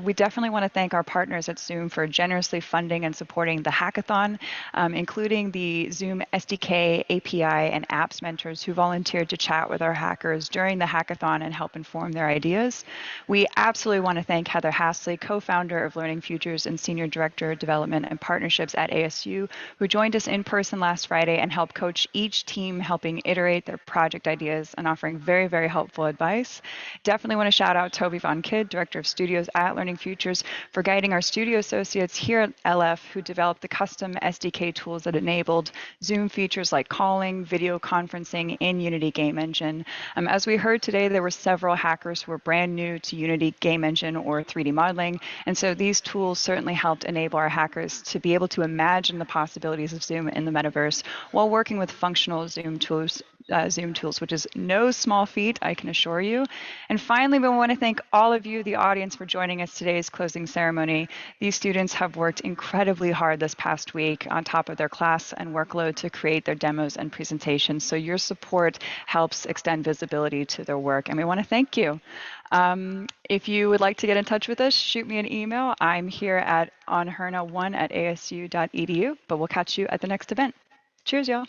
We definitely want to thank our partners at Zoom for generously funding and supporting the hackathon, including the Zoom SDK, API, and apps mentors who volunteered to chat with our hackers during the hackathon and help inform their ideas. We absolutely want to thank Heather Hasley, co-founder of Learning Futures and Senior Director of Development and Partnerships at ASU, who joined us in person last Friday and helped coach each team, helping iterate their project ideas and offering very, very helpful advice. Definitely want to shout out Toby Von Kidd, Director of Studios at Learning Futures, for guiding our studio associates here at LF who developed the custom SDK tools that enabled Zoom features like calling, video conferencing in Unity Game Engine. As we heard today, there were several hackers who were brand new to Unity Game Engine or 3D modeling, And so these tools certainly helped enable our hackers to be able to imagine the possibilities of Zoom in the metaverse while working with functional Zoom tools, which is no small feat, I can assure you. And finally, we want to thank all of you, the audience, for joining us today's closing ceremony. These students have worked incredibly hard this past week on top of their class and workload to create their demos and presentations. So your support helps extend visibility to their work, and we want to thank you. If you would like to get in touch with us, shoot me an email. I'm here at onherna1@asu.edu, but we'll catch you at the next event. Cheers, y'all.